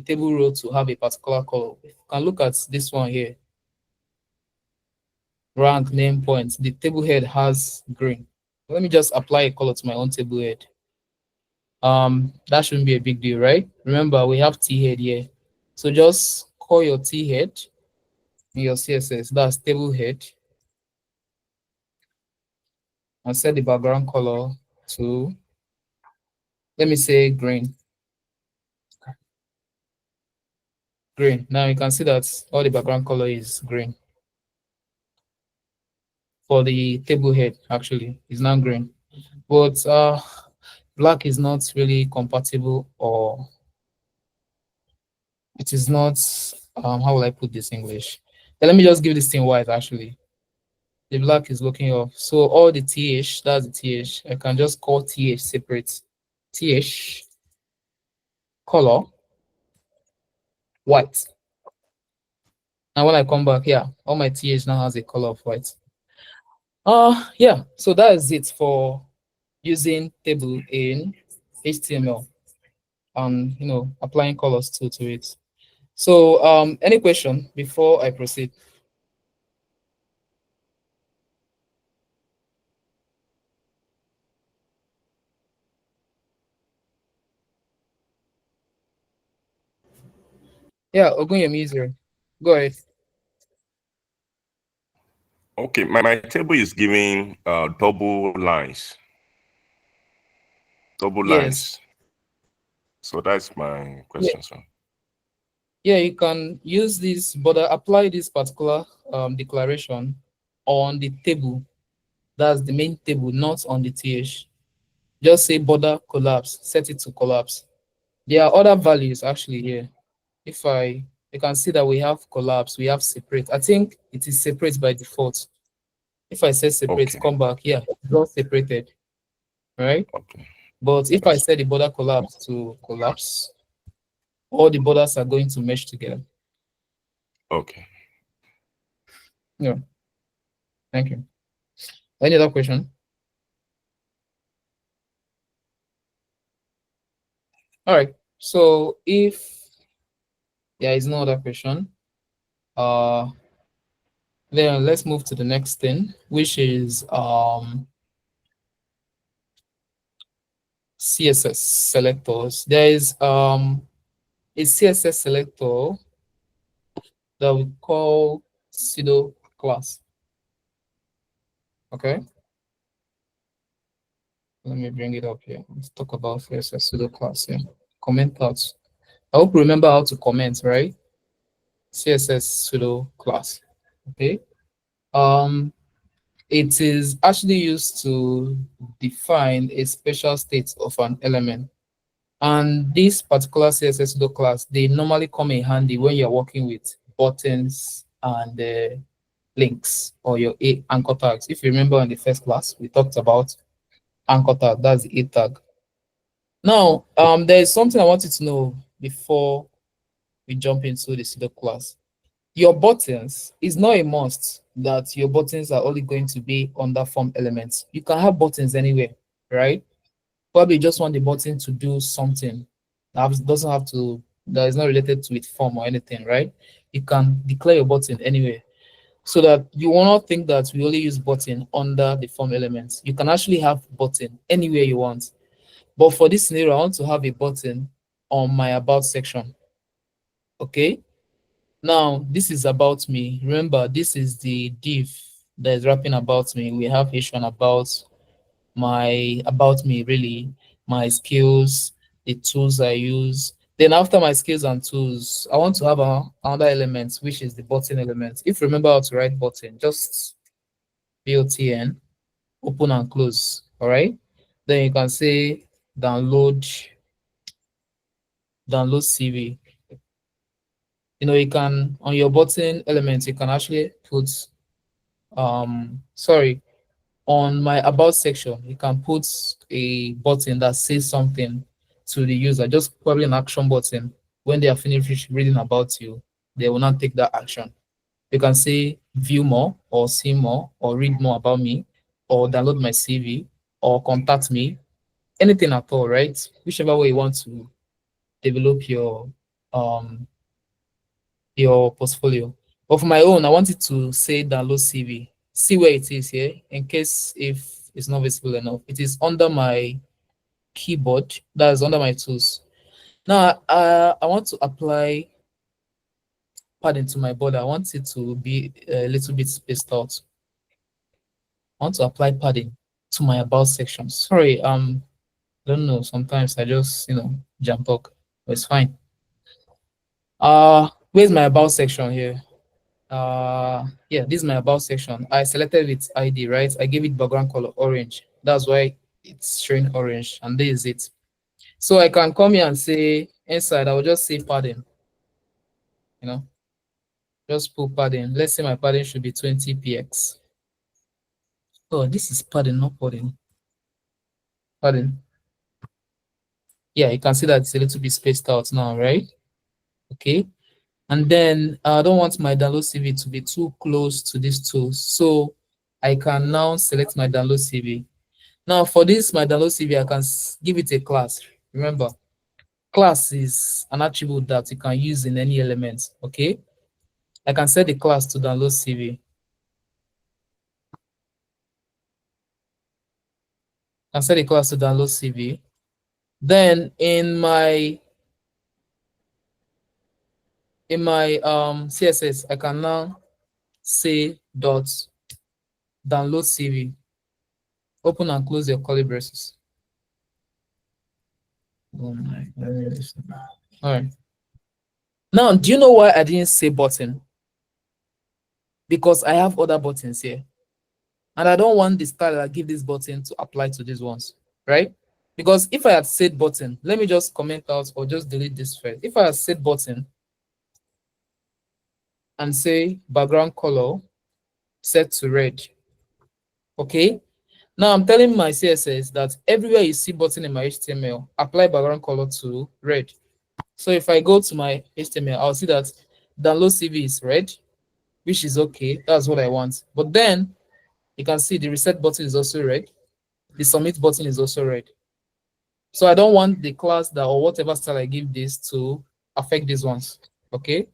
table row to have a particular color. You can look at this one here. Rank, name, points. The table head has green. Let me just apply a color to my own table head. That shouldn't be a big deal, right? Remember, we have T head here. So just call your T head in your CSS. That's table head. And set the background color to, let me say, green. Green. Now you can see that all the background color is green. For the table head, actually, is now green. But black is not really compatible, or it is not, how will I put this in English? Yeah, let me just give this thing white, actually. The black is looking off. So all the TH, that's the TH. I can just call TH separate. TH color white. And when I come back, yeah, all my TH now has a color of white. Yeah, so that is it for using table in HTML and, you know, applying colors to it. So any question before I proceed? Yeah, Ogunyemi, go ahead. Okay, my table is giving double lines. Double Yes. lines. So that's my question, sir. Yeah, you can use this, but apply this particular declaration on the table. That's the main table, not on the TH. Just say border collapse, set it to collapse. There are other values actually here. If you can see that we have collapse, we have separate. I think it is separate by default. If I say separate, Okay. come back, yeah, it's not separated, right? Okay. But if I set the border collapse to collapse, all the borders are going to mesh together. Okay. Yeah. Thank you. Any other question? All right. So if there is no other question, then let's move to the next thing, which is CSS selectors. There is a CSS selector that we call pseudo class. Okay. Let me bring it up here. Let's talk about CSS pseudo class here. Comment out. I hope you remember how to comment, right? CSS pseudo class. Okay. It is actually used to define a special state of an element. And this particular CSS pseudo class, they normally come in handy when you're working with buttons and links or your anchor tags. If you remember in the first class, we talked about anchor tag, that's the A tag. Now, there is something I want you to know before we jump into the pseudo class. Your buttons is not a must that your buttons are only going to be under form elements. You can have buttons anywhere, right? Probably just want the button to do something that doesn't have to, that is not related to its form or anything, right? You can declare your button anywhere, so that you will not think that we only use button under the form elements. You can actually have button anywhere you want. But for this scenario, I want to have a button on my about section. Okay. Now, this is about me. Remember, this is the div that is wrapping about me. We have H1 about me, really, my skills, the tools I use. Then after my skills and tools, I want to have another element, which is the button element. If you remember how to write button, just butn, open and close. All right. Then you can say download CV. You know, you can, on your button element, you can actually put sorry, on my about section, you can put a button that says something to the user, just probably an action button. When they are finished reading about you, they will not take that action. You can say view more, or see more, or read more about me, or download my CV, or contact me, anything at all, right? Whichever way you want to develop your portfolio. But for my own, I wanted to say download CV. See where it is here, in case if it's not visible enough. It is under my keyboard, that is under my tools. Now, I want to apply padding to my border. I want it to be a little bit spaced out. I want to apply padding to my about section. Sorry, I don't know. Sometimes I just, jump talk, but it's fine. Where's my about section here? Yeah, this is my about section. I selected its ID, right? I gave it background color orange. That's why it's showing orange, and this is it. So I can come here and say inside, I will just say padding. Just put padding. Let's say my padding should be 20 px. Oh, this is padding, not padding. Padding. Yeah, you can see that it's a little bit spaced out now, right? Okay. And then I don't want my download CV to be too close to this tool. So I can now select my download CV. Now for this, my download CV, I can give it a class. Remember, class is an attribute that you can use in any element, okay? I can set the class to download CV. I can set the class to download CV. Then in my CSS, I can now say dot download CV. Open and close your curly braces. Oh my goodness. All right. Now, do you know why I didn't say button? Because I have other buttons here. And I don't want the style I give this button to apply to these ones, right? Because if I had said button, let me just comment out or just delete this first. If I had said button and say background color set to red, okay? Now I'm telling my CSS that everywhere you see button in my HTML, apply background color to red. So if I go to my HTML, I'll see that download CV is red, which is okay. That's what I want. But then you can see the reset button is also red. The submit button is also red. So I don't want the class that or whatever style I give this to affect these ones. Okay.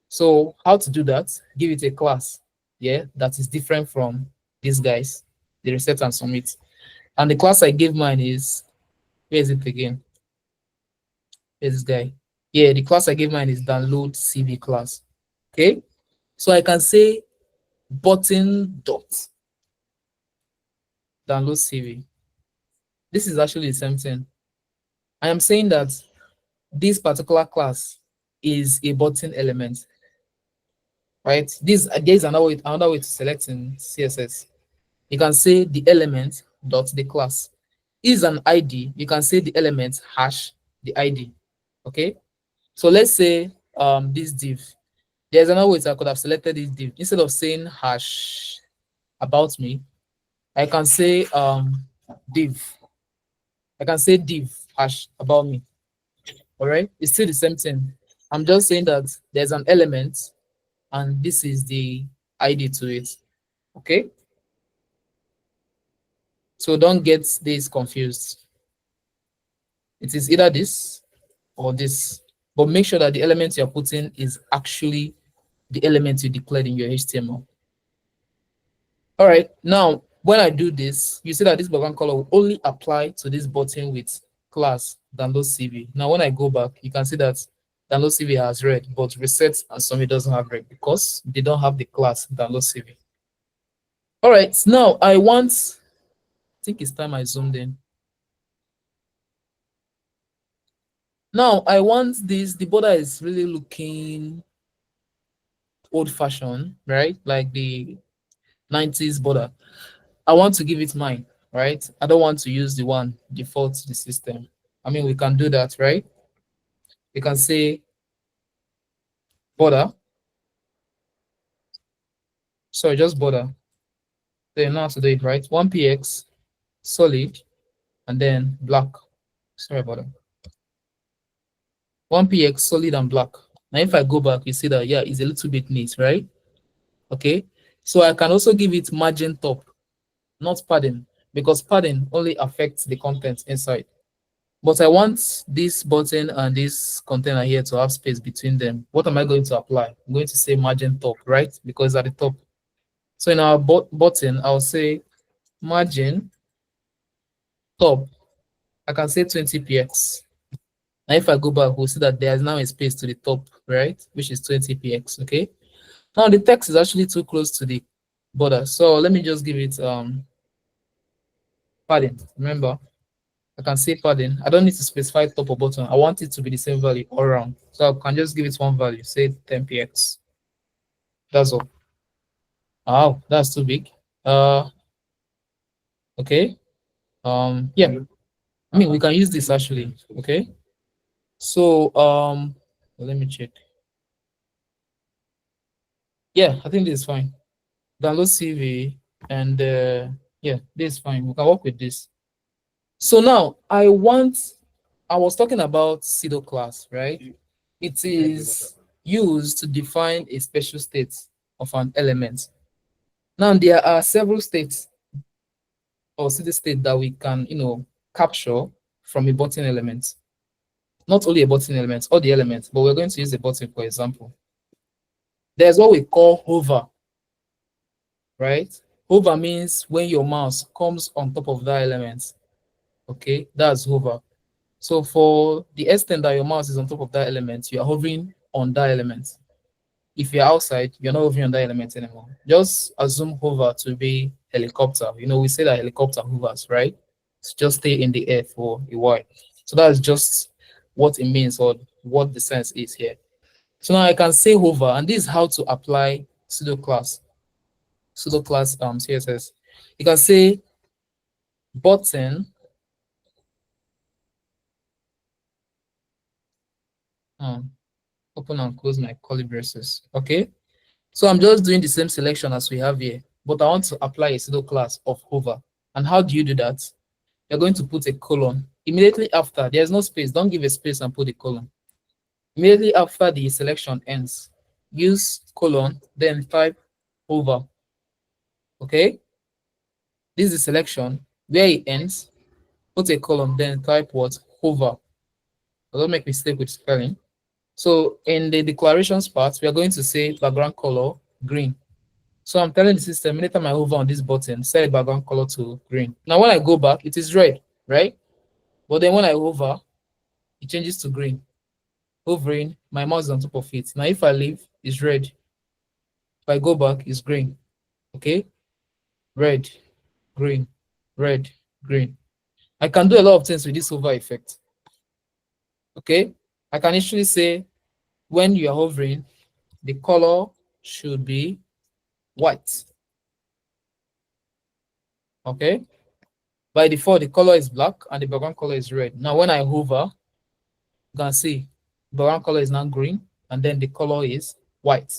So how to do that? Give it a class, yeah, that is different from these guys, the reset and submit. And the class I gave mine is, where is it again? Where's this guy? Yeah, the class I gave mine is download CV class. Okay. So I can say button dot download CV. This is actually the same thing. I am saying that this particular class is a button element, right? There's another way to select in CSS. You can say the element dot the class is an ID. You can say the element hash the ID. Okay. So let's say this div. There's another way I could have selected this div. Instead of saying hash about me, I can say div. I can say div hash about me. All right, it's still the same thing. I'm just saying that there's an element and this is the ID to it. Okay. So don't get this confused. It is either this or this, but make sure that the element you're putting is actually the element you declared in your HTML. All right, now when I do this, you see that this background color will only apply to this button with class download CV. Now when I go back, you can see that download CV has red, but reset and submit doesn't have red because they don't have the class download CV. All right, now I think it's time I zoomed in. Now I want this, the border is really looking old-fashioned, right? Like the 90s border. I want to give it mine, right? I don't want to use the one default to the system. I mean, we can do that, right? We can say border. Sorry, just border. Then you know how to do it, right? 1px solid and then black. Sorry about that. 1px solid and black. Now if I go back, you see that yeah, it's a little bit neat, right? Okay. So I can also give it margin top, not padding, because padding only affects the content inside. But I want this button and this container here to have space between them. What am I going to apply? I'm going to say margin top, right? Because at the top. So in our button, I'll say margin top. I can say 20px. Now if I go back, we'll see that there is now a space to the top right? Which is 20px, okay? Now the text is actually too close to the border. So let me just give it padding. Remember, I can say padding. I don't need to specify top or bottom. I want it to be the same value all around. So I can just give it one value, say 10px. That's all. Oh, that's too big. Okay. Yeah. I mean, we can use this actually. Okay. So let me check. Yeah, I think this is fine. Download CV and yeah, this is fine. We can work with this. So now I was talking about pseudo class, right? It is used to define a special state of an element. Now there are several states or pseudo state that we can, capture from a button element. Not only a button element, all the elements, but we're going to use a button, for example. There's what we call hover, right? Hover means when your mouse comes on top of that element. Okay, that's hover. So for the extent that your mouse is on top of that element, you are hovering on that element. If you're outside, you're not hovering on that element anymore. Just assume hover to be helicopter. We say that helicopter hovers, right? So just stay in the air for a while. So that's just what it means or what the sense is here. So now I can say hover, and this is how to apply pseudo class CSS. You can say button open and close my curly braces. Okay, so I'm just doing the same selection as we have here, but I want to apply a pseudo class of hover. And how do you do that? You're going to put a colon immediately after. There's no space. Don't give a space and put a colon. Immediately after the selection ends, use colon, then type hover. Okay, this is the selection. Where it ends, put a colon, then type what? Hover. Don't make mistake with spelling. So in the declarations part, we are going to say background color green. So I'm telling the system, anytime I hover on this button, set background color to green. Now when I go back, it is red, right? But then when I hover, it changes to green. Hovering, my mouse is on top of it. Now if I leave, it's red. If I go back, it's green. Okay? Red, green, red, green. I can do a lot of things with this hover effect. Okay? I can actually say when you are hovering, the color should be white. Okay? By default, the color is black and the background color is red. Now, when I hover, you can see the background color is now green and then the color is white.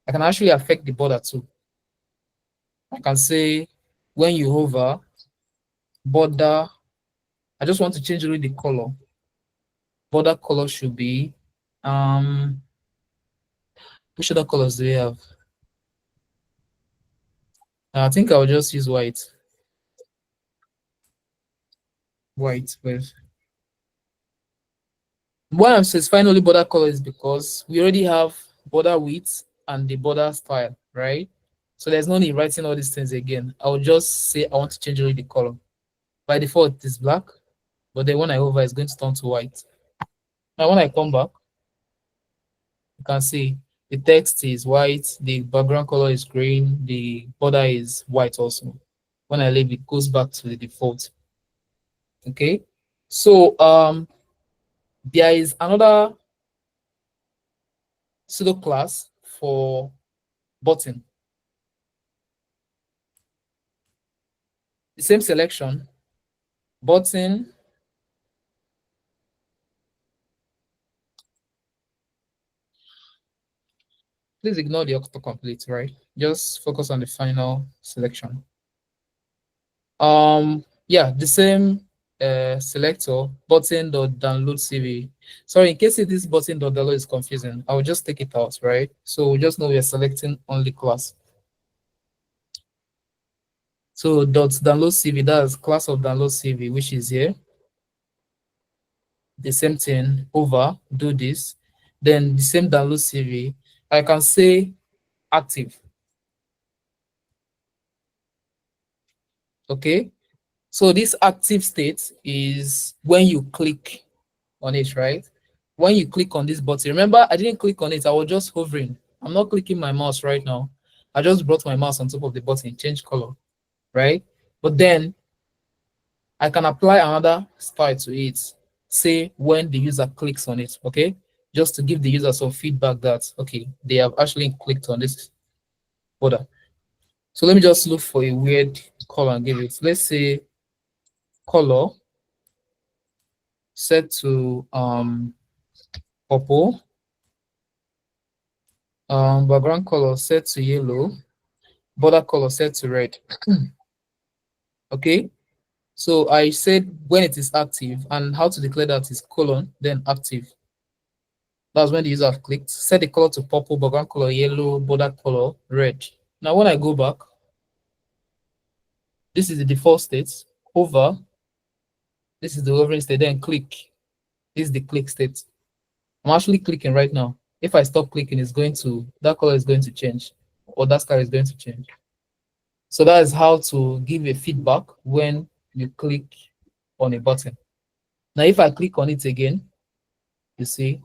I can actually affect the border too. I can say when you hover, border, I just want to change really the color. Border color should be, which other colors do we have? I think I'll just use white. White with. Why I'm specifying only border color is because we already have border width and the border style, right? So there's no need writing all these things again. I'll just say I want to change only the color. By default, it is black, but then when I hover, it's going to turn to white. Now, when I come back, you can see the text is white, the background color is green, the border is white also. When I leave, it goes back to the default. Okay, so there is another pseudo class for button. The same selection, button, please ignore the autocomplete, right? Just focus on the final selection. Yeah, the same selector, button.download CV. Sorry, in case this button.download is confusing, I will just take it out, right? So we just know we are selecting only class. So .download CV, that's class of download CV, which is here. The same thing over, do this. Then the same download CV, I can say active. Okay, so this active state is when you click on it, right? when you click on this button, remember I didn't click on it, I was just hovering. I'm not clicking my mouse right now. I just brought my mouse on top of the button, change color, right? But then I can apply another style to it, say when the user clicks on it, okay? Just to give the user some feedback that, okay, they have actually clicked on this border. So let me just look for a weird color and give it. Let's say color set to purple, background color set to yellow, border color set to red. Okay, so I said when it is active, and how to declare that is colon, then active. That's when the user have clicked. Set the color to purple, background color yellow, border color red. Now when I go back, this is the default state. Hover, this is the hovering state, then click. This is the click state. I'm actually clicking right now. If I stop clicking, it's going to, that color is going to change, or that sky is going to change. So that is how to give a feedback when you click on a button. Now, if I click on it again, you see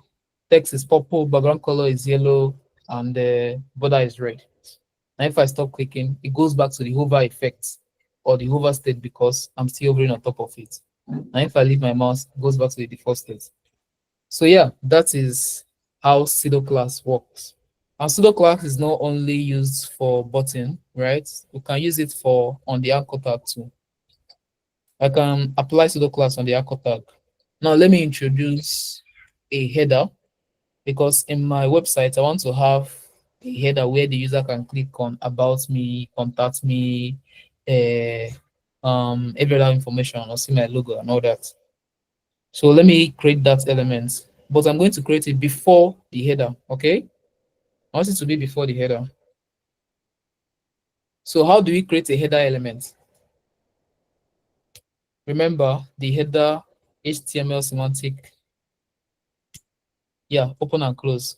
text is purple, background color is yellow, and the border is red. Now, if I stop clicking, it goes back to the hover effect or the hover state because I'm still hovering on top of it. Now, if I leave my mouse, it goes back to the default state. So yeah, that is how pseudo class works. And pseudo class is not only used for button, right? We can use it for on the anchor tag too. I can apply pseudo class on the anchor tag. Now let me introduce a header, because in my website I want to have a header where the user can click on about me, contact me, every other information, or see my logo and all that. So let me create that element, but I'm going to create it before the header, okay? I want it to be before the header. So how do we create a header element? Remember the header HTML semantic. Yeah, open and close.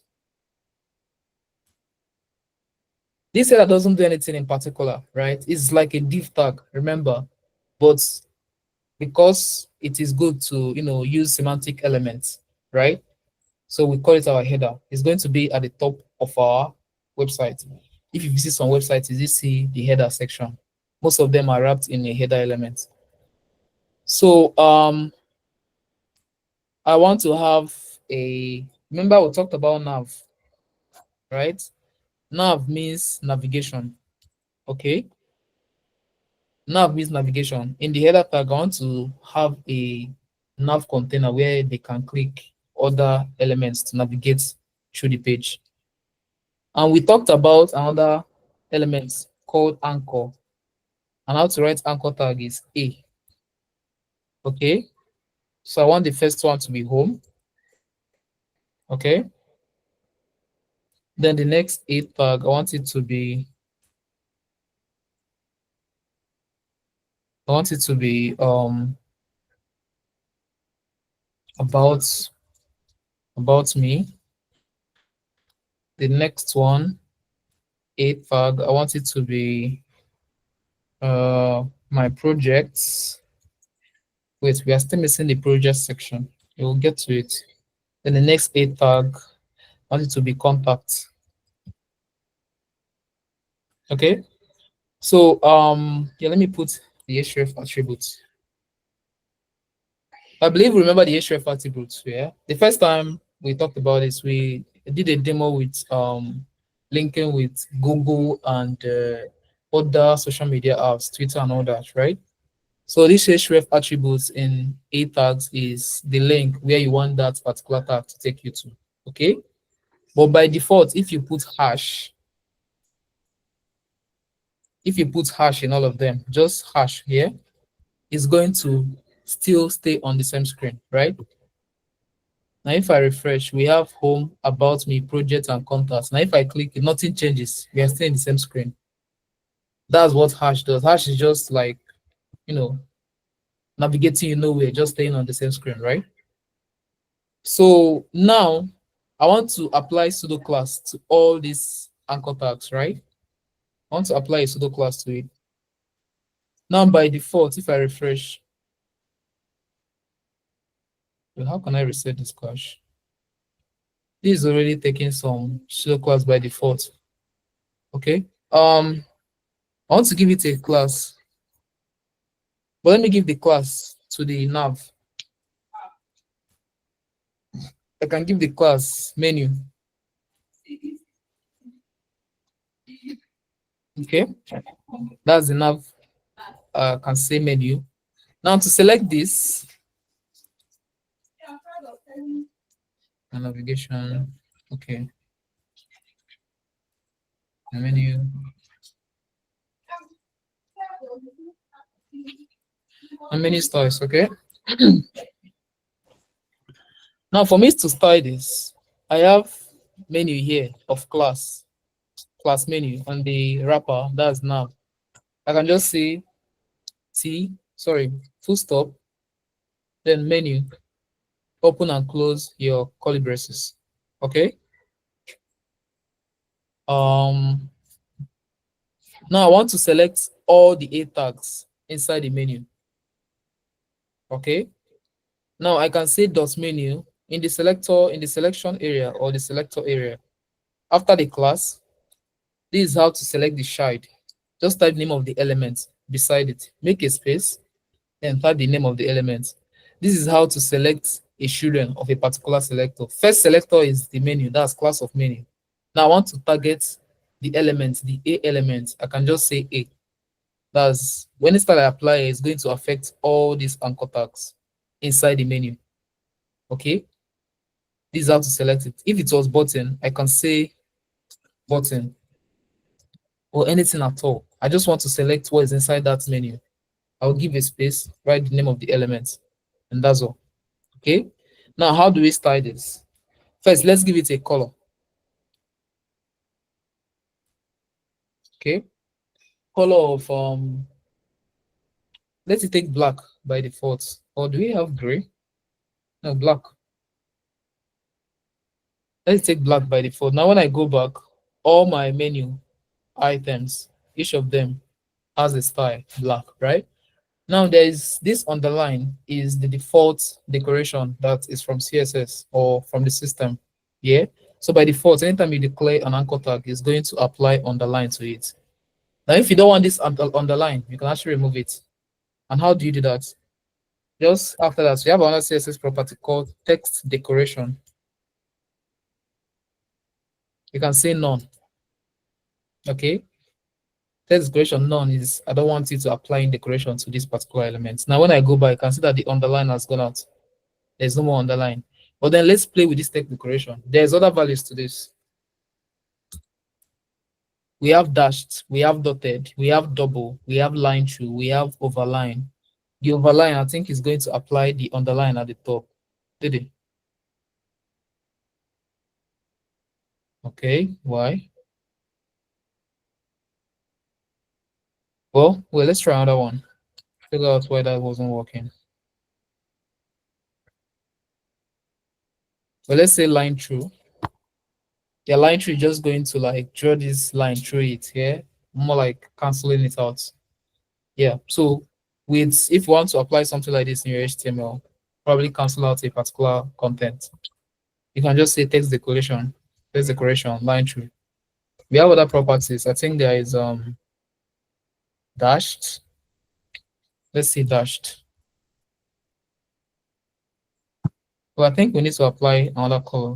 This header doesn't do anything in particular, right? It's like a div tag, remember, but because it is good to, use semantic elements, right? So we call it our header. It's going to be at the top of our website. If you visit some websites, you see the header section. Most of them are wrapped in a header element. So I want to have remember we talked about nav, right? Nav means navigation, okay? Nav means navigation. In the header tag, I want to have a nav container where they can click other elements to navigate through the page. And we talked about another element called anchor. And how to write anchor tag is A. Okay. So I want the first one to be home. Okay. Then the next A tag, I want it to be about me. The next one, A tag, I want it to be my projects. Wait, we are still missing the project section. We'll get to it. Then the next A tag, I want it to be contact. Okay. So yeah, let me put the href attributes. I believe we remember the href attributes. Yeah. The first time we talked about this, we did a demo with linking with Google and other social media apps, Twitter and all that, right? So this href attributes in A tags is the link where you want that particular tag to take you to. Okay. But by default, if you put hash in all of them, just hash here, it's going to still stay on the same screen, right? Now, if I refresh, we have home, about me, project, and contacts. Now, if I click, nothing changes. We are still in the same screen. That's what hash does. Hash is just like, navigating you nowhere, just staying on the same screen, right? So now I want to apply pseudo class to all these anchor tags, right? I want to apply a pseudo class to it. Now, by default, if I refresh, well, how can I reset this cache? This is already taking some pseudo class by default. Okay. I want to give it a class, but let me give the class to the nav. I can give the class menu. Okay, that's the nav. Can say menu. Now to select this, navigation. Okay, the menu. And many styles. Okay. Now for me to style this, I have menu here of class menu on the wrapper. That's nav. I can just say full stop, then menu, open and close your curly braces. Okay. Now I want to select all the A tags inside the menu. Okay. Now I can say dot menu in the selector, in the selection area or the selector area. After the class, this is how to select the child. Just type the name of the element beside it. Make a space, then type the name of the element. This is how to select a children of a particular selector. First selector is the menu, that's class of menu. Now I want to target the element, the A element. I can just say A. That's when it's start I apply, it's going to affect all these anchor tags inside the menu. Okay. This is how to select it. If it was button, I can say button or anything at all. I just want to select what is inside that menu. I'll give a space, write the name of the element, and that's all. Okay. Now, how do we style this? First, let's give it a color. Okay. Color of let's take black by default. Or do we have gray? No, black. Let's take black by default. Now, when I go back, all my menu items, each of them has a style, black, right? Now, there is this underline is the default decoration that is from CSS or from the system. Yeah. So by default, anytime you declare an anchor tag, it's going to apply underline to it. Now, if you don't want this underline, you can actually remove it. And how do you do that? Just after that, we have another CSS property called text decoration. You can say none. Okay. Text decoration none is I don't want you to apply in decoration to this particular element. Now, when I go back, I can see that the underline has gone out. There's no more underline. But then let's play with this text decoration. There's other values to this. We have dashed, we have dotted, we have double, we have line through, we have overline. The overline, I think, is going to apply the underline at the top. Did it? Okay, why? Well, let's try another one. Figure out why that wasn't working. Well, let's say line through. The line through is just going to like draw this line through it here, more like canceling it out. Yeah, so with if you want to apply something like this in your HTML, probably cancel out a particular content. You can just say text decoration, line through. We have other properties. I think there is dashed. Let's see dashed. Well, I think we need to apply another color.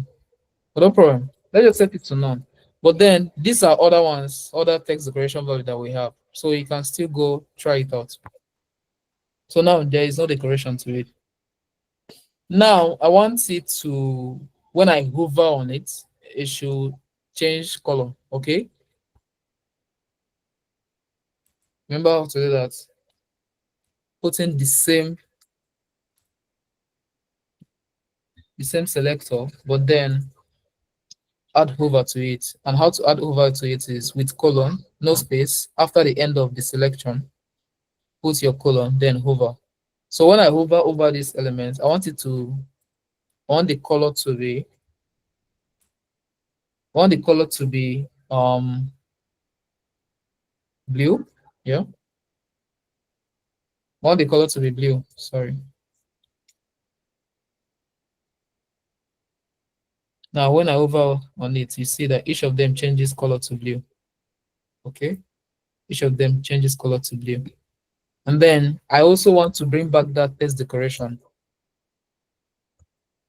But no problem. Let's just set it to none. But then these are other ones, other text decoration value that we have. So you can still go try it out. So now there is no decoration to it. Now I want it to, when I hover on it, it should change color. Okay. Remember how to do that. Putting the same selector, but then add hover to it. And how to add hover to it is with colon, no space. After the end of the selection, put your colon, then hover. So when I hover over this element, I want the color to be, blue. Yeah. I want the color to be blue. Sorry. Now, when I hover on it, you see that each of them changes color to blue. Okay, each of them changes color to blue. And then I also want to bring back that text decoration.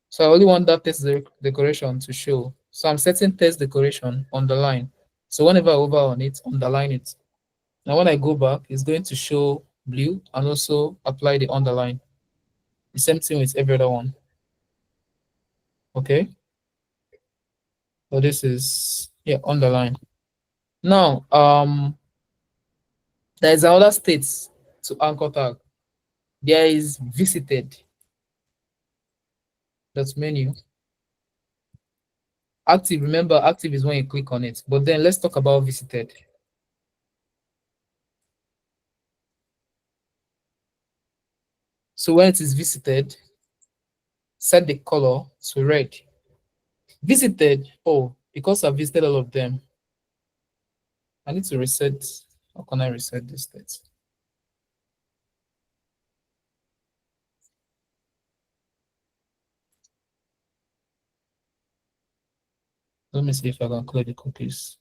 So I only want that text decoration to show. So I'm setting text decoration underline. So whenever I hover on it, underline it. Now when I go back, it's going to show blue and also apply the underline. The same thing with every other one. Okay. So this is, yeah, underline. Now, there is another state to anchor tag. There is visited. That's menu. Active, remember, active is when you click on it. But then let's talk about visited. So when it is visited, set the color to red. Visited, oh, because I've visited all of them, I need to reset. How can I reset this state? Let me see if I can clear the cookies.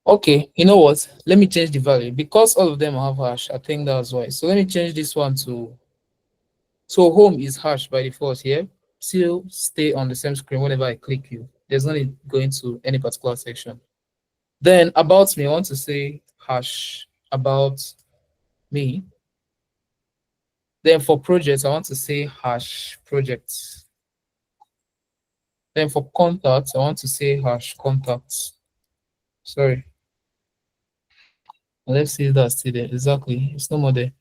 Okay, you know what? Let me change the value because all of them have hash. I think that's why. So let me change this one to. So home is hash by default here. Still stay on the same screen whenever I click you. There's no need going to any particular section. Then about me, I want to say hash about me. Then for projects, I want to say hash projects. Then for contacts, I want to say hash contacts. Sorry. Let's see if that's still there. Exactly. It's no more there.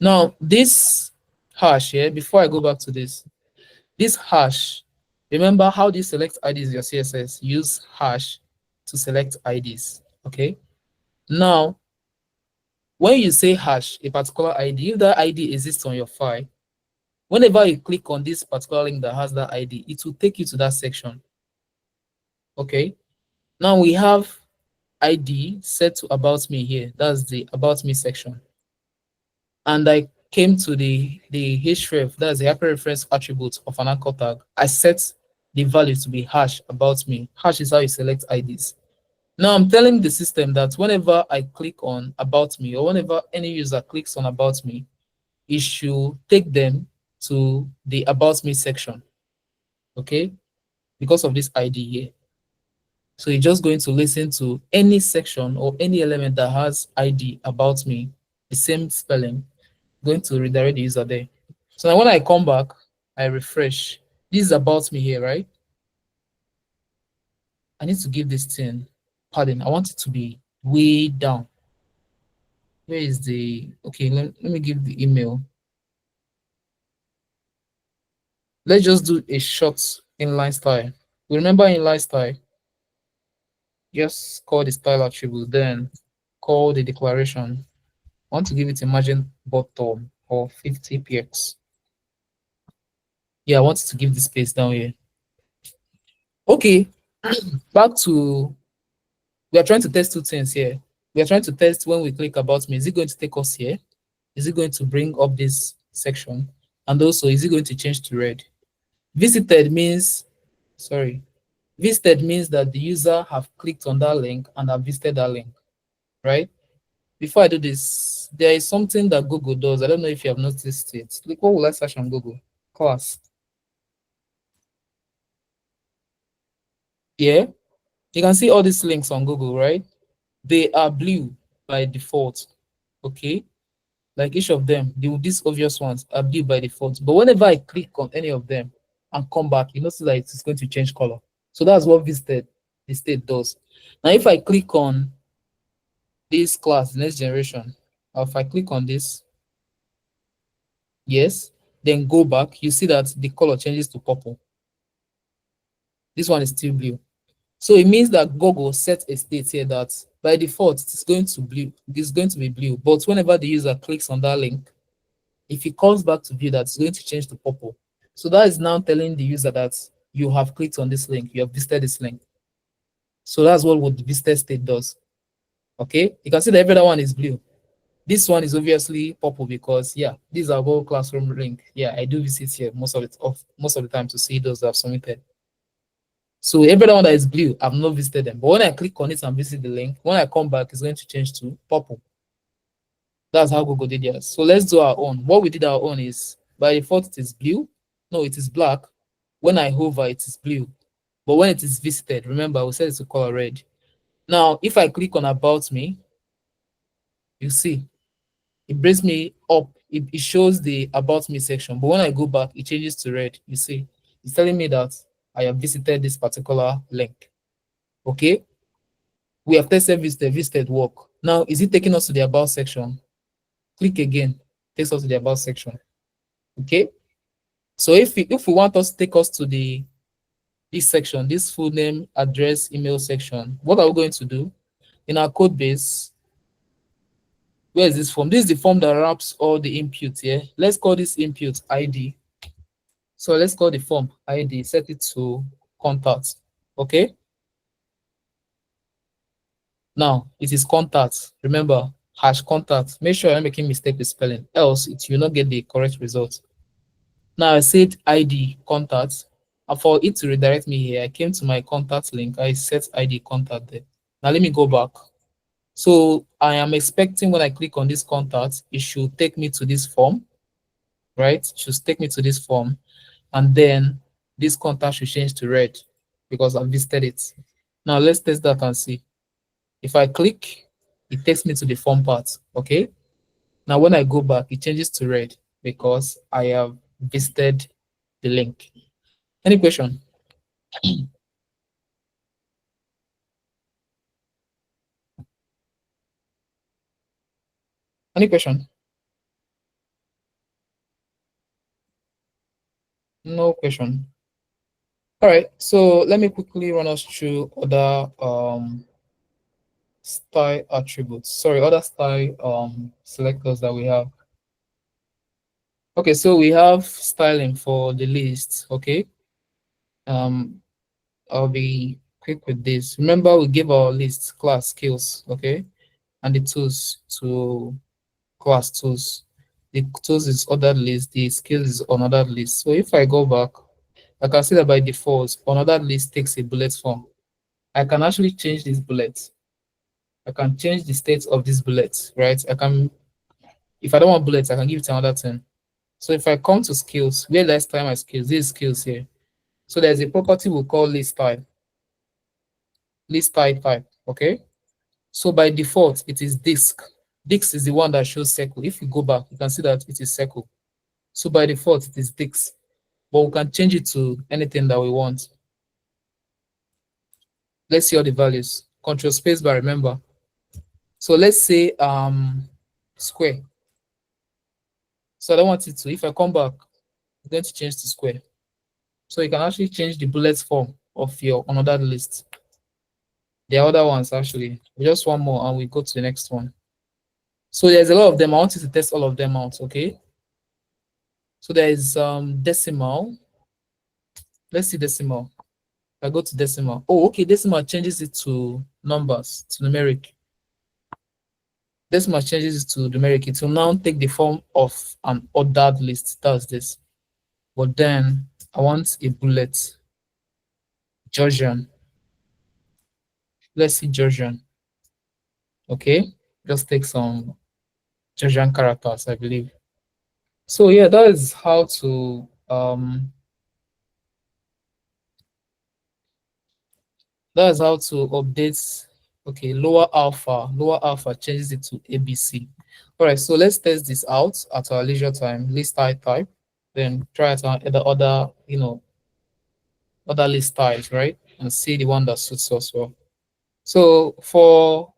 Now, this hash here, before I go back to this hash, remember how do you select IDs in your CSS? Use hash to select IDs. Okay. Now, when you say hash a particular ID, if that ID exists on your file, whenever you click on this particular link that has that ID, it will take you to that section. Okay. Now we have ID set to about me here. That's the about me section. And I came to the href, that's the hyperreference attribute of an anchor tag. I set the value to be hash about me. Hash is how you select IDs. Now I'm telling the system that whenever I click on about me, or whenever any user clicks on about me, it should take them to the about me section. Okay, because of this ID here. So you're just going to listen to any section or any element that has ID about me, the same spelling, going to redirect the user there. So now when I come back, I refresh. This is about me here, right? I need to give this thing padding. I want it to be way down. Where is the, okay, let me give the email. Let's just do a short inline style. Remember inline style? Just call the style attribute, then call the declaration. I want to give it a margin bottom of 50 px. Yeah, I want to give the space down here. Okay, back to, we are trying to test two things here. We are trying to test when we click about me, is it going to take us here? Is it going to bring up this section? And also, is it going to change to red? Visited means, sorry, visited means that the user have clicked on that link and have visited that link, right? Before I do this, there is something that Google does. I don't know if you have noticed it. Like, what will I search on Google? Class. Yeah, you can see all these links on Google, right? They are blue by default. Okay, like each of them, these obvious ones are blue by default. But whenever I click on any of them and come back, you notice that it's going to change color. So that's what visited the state does. Now, if I click on this class, next generation, or if I click on this, yes, then go back, you see that the color changes to purple. This one is still blue. So it means that Google set a state here that by default it's going to blue, it's going to be blue. But whenever the user clicks on that link, if it comes back to view, that's going to change to purple. So that is now telling the user that you have clicked on this link, you have visited this link. So that's what the visited state does. Okay, you can see that every other one is blue. This one is obviously purple because yeah, these are all classroom link. Yeah, I do visit here most of the time to see those that I've submitted. So every one that is blue, I've not visited them. But when I click on it and visit the link, when I come back, it's going to change to purple. That's how Google did theirs. So let's do our own. What we did our own is by default it is blue. No, it is black. When I hover, it is blue. But when it is visited, remember we said it's to color red. Now, if I click on About Me, you see it brings me up. It shows the About Me section. But when I go back, it changes to red. You see, it's telling me that I have visited this particular link. Okay. We have tested visited work. Now, is it taking us to the About section? Click again. Takes us to the About section. Okay. So if we want us to take us to this section, this full name, address, email section, what are we going to do? In our code base, where is this form? This is the form that wraps all the input here. Let's call this input ID. So let's call the form ID, set it to contact. Okay. Now it is contact. Remember, hash contact. Make sure I'm making mistake with spelling, else it will not get the correct result. Now I said ID contact. And for it to redirect me here, I came to my contact link. I set ID contact there. Now let me go back. So I am expecting when I click on this contact, it should take me to this form, right? It should take me to this form. And then this contact should change to red because I've visited it. Now let's test that and see. If I click, it takes me to the form part, okay? Now when I go back, it changes to red because I have visited the link. Any question? Any question? No question. All right, so let me quickly run us through other style attributes. Sorry, other style selectors that we have. Okay, so we have styling for the list. Okay. I'll be quick with this. Remember, we give our list class skills, okay, and the tools to class tools. The tools is ordered list, the skills is another list. So if I go back, I can see that by default, another list takes a bullet form. I can actually change this bullet. I can change the state of this bullet, right? I can, if I don't want bullets, I can give it another thing. So if I come to skills, where last time my skills, these skills here. So there's a property we call list type. List type, okay? So by default, it is disk. Disk is the one that shows circle. If you go back, you can see that it is circle. So by default, it is disk, but we can change it to anything that we want. Let's see all the values. Control space bar, remember. So let's say square. So I don't want it to. If I come back, I'm going to change to square. So you can actually change the bullet form of your another list. There are other ones actually. Just one more and we go to the next one. So there's a lot of them. I want you to test all of them out, okay? So there is decimal. Let's see decimal. I go to decimal. Oh, okay, decimal changes it to numbers, to numeric. Decimal changes it to numeric. It will now take the form of an ordered list. That's this. But then I want a bullet. Georgian. Let's see Georgian. Okay, just take some Georgian characters, I believe. So yeah, that is how to update. Okay, lower alpha changes it to ABC. All right, so let's test this out at our leisure time. List type, then try it on the other, other list styles, right? And see the one that suits us well. So for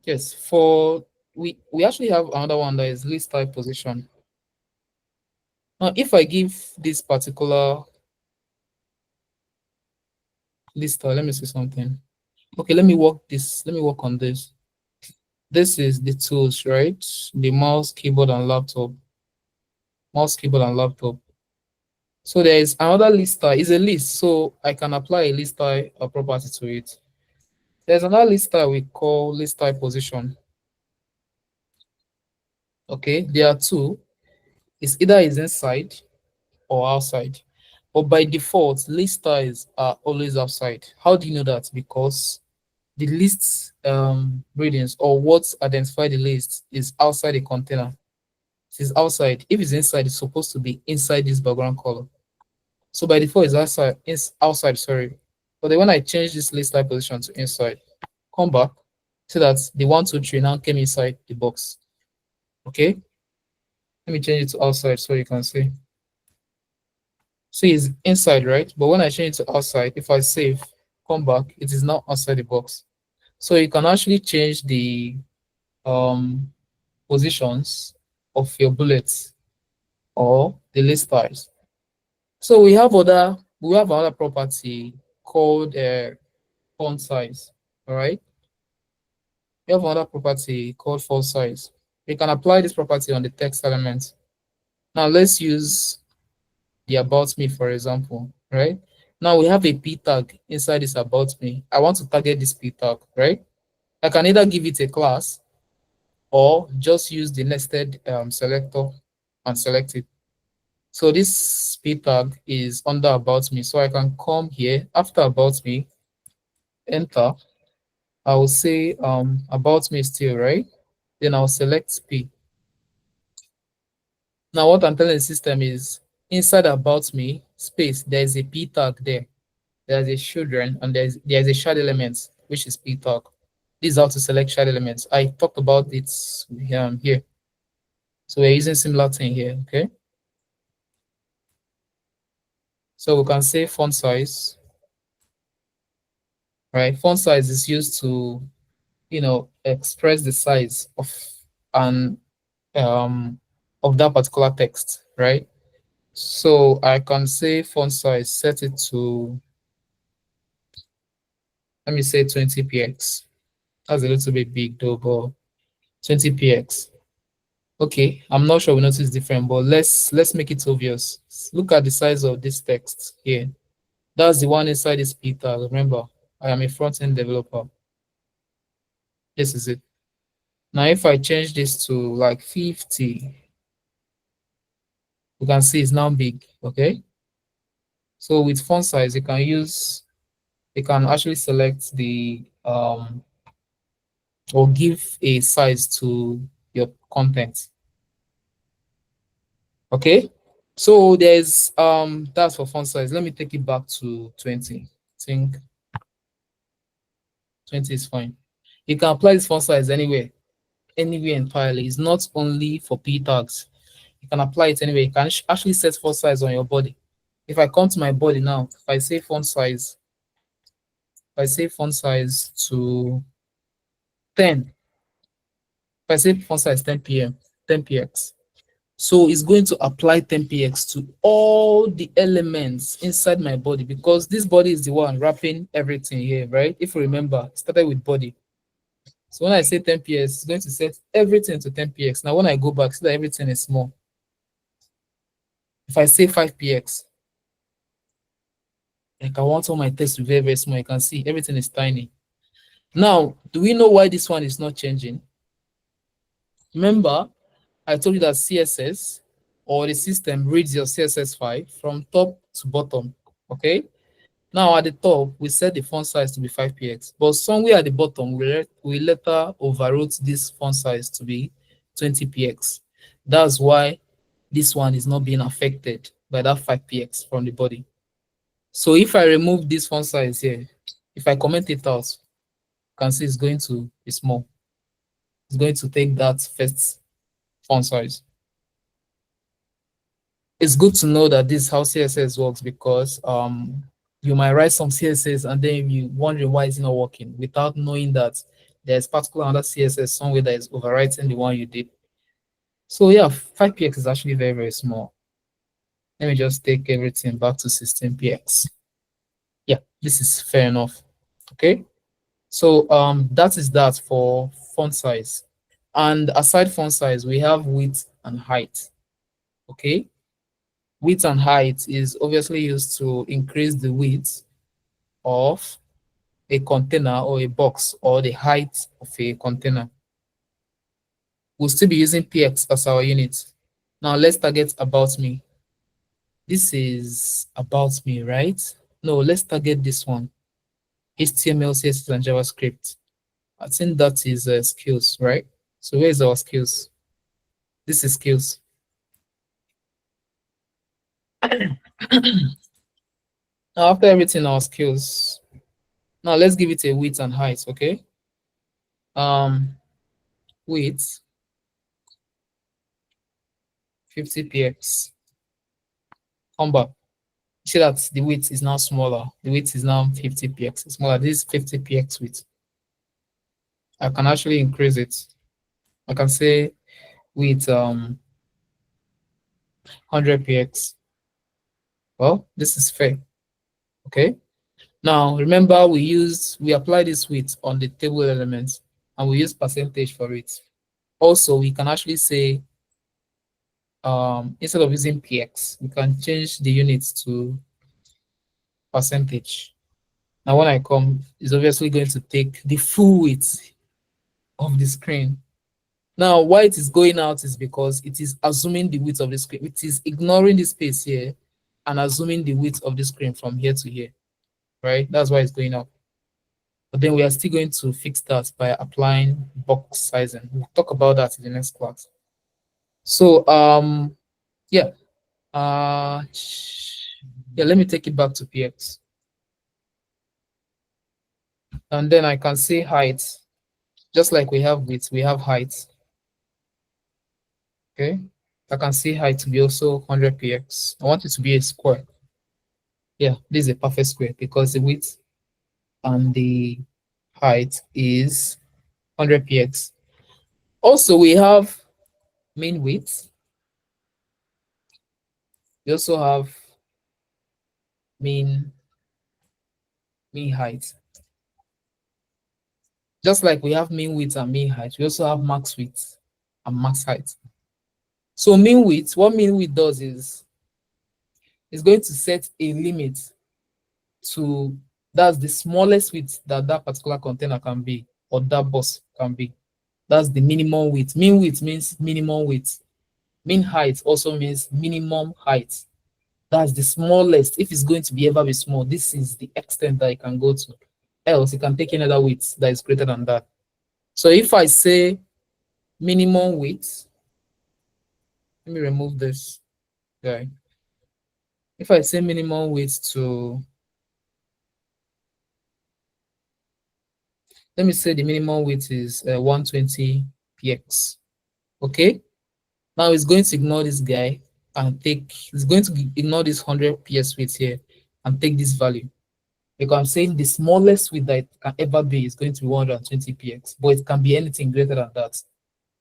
yes, for we actually have another one that is list type position. Now, if I give this particular list type, let me see something. Okay, let me work this. Let me work on this. This is the tools, right? The mouse, keyboard, and laptop. Mouse, keyboard, and laptop. So there is another list type. It's a list, so I can apply a list type property to it. There's another list type we call list type position. Okay, there are two. It's either is inside or outside. But by default, list styles are always outside. How do you know that? Because the list readings or what identify the list is outside the container. It is outside. If it's inside, it's supposed to be inside this background color. So by default, it's outside. It's outside. Sorry. But then when I change this list type position to inside, come back, so that the 1, 2, 3 now came inside the box. Okay. Let me change it to outside so you can see. So it's inside, right? But when I change it to outside, if I save, come back, it is now outside the box. So you can actually change the positions of your bullets or the list styles. So we have another property called font size. All right. We have another property called font size. We can apply this property on the text element. Now let's use the about me, for example, right? Now we have a p tag inside this about me. I want to target this p tag, right? I can either give it a class or just use the nested selector and select it. So this p tag is under about me. So I can come here after about me, enter. I will say about me still, right? Then I'll select p. Now what I'm telling the system is inside about me space, there's a p tag there. There's a children and there's a shared element, which is p tag. This is how to select shared elements. I talked about it here. So we're using similar thing here, okay? So we can say font size, right? Font size is used to, express the size of an of that particular text, right? So I can say font size, set it to, let me say 20px. That's a little bit big though, but 20px. Okay, I'm not sure we notice different, but let's make it obvious. Look at the size of this text here. That's the one inside this p tag. Remember, I am a front-end developer. This is it. Now, if I change this to like 50, you can see it's now big, okay? So with font size, you can actually select the, or give a size to your content. Okay, so there's that's for font size. Let me take it back to 20. I think 20 is fine. You can apply this font size anywhere entirely. It's not only for p tags. You can apply it anywhere. You can actually set font size on your body. If I come to my body now, if I say font size to 10, if I say font size 10px, so it's going to apply 10px to all the elements inside my body, because this body is the one wrapping everything here, right? If you remember, it started with body. So when I say 10px, it's going to set everything to 10px. Now when I go back, see that everything is small. If I say 5px, like I want all my text to be very, very small, you can see everything is tiny. Now, do we know why this one is not changing? Remember, I told you that CSS or the system reads your CSS file from top to bottom, okay? Now at the top, we set the font size to be 5px, but somewhere at the bottom, we later overwrote this font size to be 20px. That's why this one is not being affected by that 5px from the body. So if I remove this font size here, if I comment it out, you can see it's going to be small. It's going to take that first font size. It's good to know that this is how CSS works, because you might write some CSS and then you wondering why it's not working without knowing that there's particular other CSS somewhere that is overwriting the one you did. So yeah, 5px is actually very, very small. Let me just take everything back to 16px. Yeah, this is fair enough. Okay. So that is that for font size. And aside font size, we have width and height. Okay. Width and height is obviously used to increase the width of a container or a box or the height of a container. We'll still be using px as our unit. Now let's target about me. This is about me, right? No, let's target this one. HTML, CSS, and JavaScript. I think that is skills, right? So where is our skills? This is skills. Now after everything, our skills. Now let's give it a width and height, okay? Width 50px. Come back. See that the width is now smaller. The width is now 50px. It's smaller. This is 50px width. I can actually increase it. I can say with 100px. Well, this is fair. Okay. Now remember we apply this width on the table elements and we use percentage for it. Also, we can actually say instead of using px, we can change the units to percentage. Now when I come, it's obviously going to take the full width of the screen. Now why it is going out is because it is assuming the width of the screen. It is ignoring the space here and assuming the width of the screen from here to here, right? That's why it's going up. But then we are still going to fix that by applying box sizing. We'll talk about that in the next class. So yeah. Let me take it back to px. And then I can say height. Just like we have width, we have height. Okay. I can see height to be also 100px. I want it to be a square. Yeah, this is a perfect square because the width and the height is 100px. Also, we have mean width. We also have mean height. Just like we have mean width and mean height, we also have max width and max height. So mean width, what mean width does is it's going to set a limit to, that's the smallest width that that particular container can be or that bus can be. That's the minimum width. Mean width means minimum width. Mean height also means minimum height. That's the smallest. If it's going to be ever be small, this is the extent that it can go to. Else, it can take any other width that is greater than that. So if I say minimum width, let me remove this guy. If I say minimum width to, let me say the minimum width is 120px. Okay. Now it's going to ignore this guy and it's going to ignore this 100px width here and take this value. Because I'm saying the smallest width that it can ever be is going to be 120px, but it can be anything greater than that.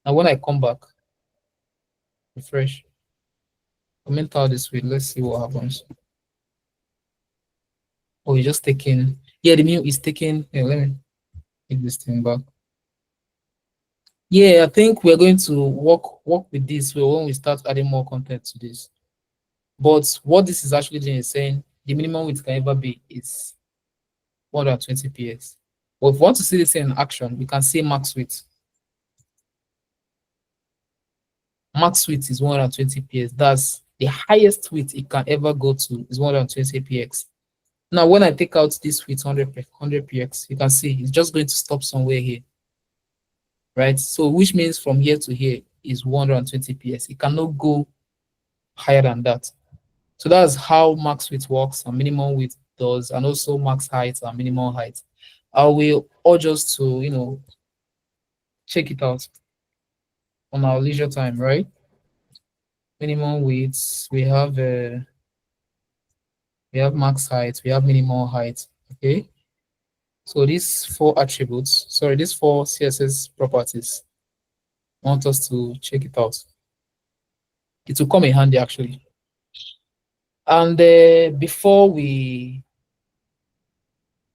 Now when I come back, refresh, comment out this width, let's see what happens. Oh, you're just taking, yeah, the new is taking, yeah, let me take this thing back. Yeah, I think we're going to work with this when we start adding more content to this. But what this is actually doing is saying the minimum width can ever be is 120px. But if we want to see this in action, we can see max width. Max width is 120px. That's the highest width it can ever go to is 120px. Now, when I take out this width 100px, you can see it's just going to stop somewhere here. Right? So which means from here to here is 120px. It cannot go higher than that. So that's how max width works and minimum width does, and also max height and minimum height. I will urge us to, check it out on our leisure time, right? Minimum widths, we have max height, we have minimum height. Okay. So these four attributes, sorry, these four CSS properties, I want us to check it out. It will come in handy actually. And before we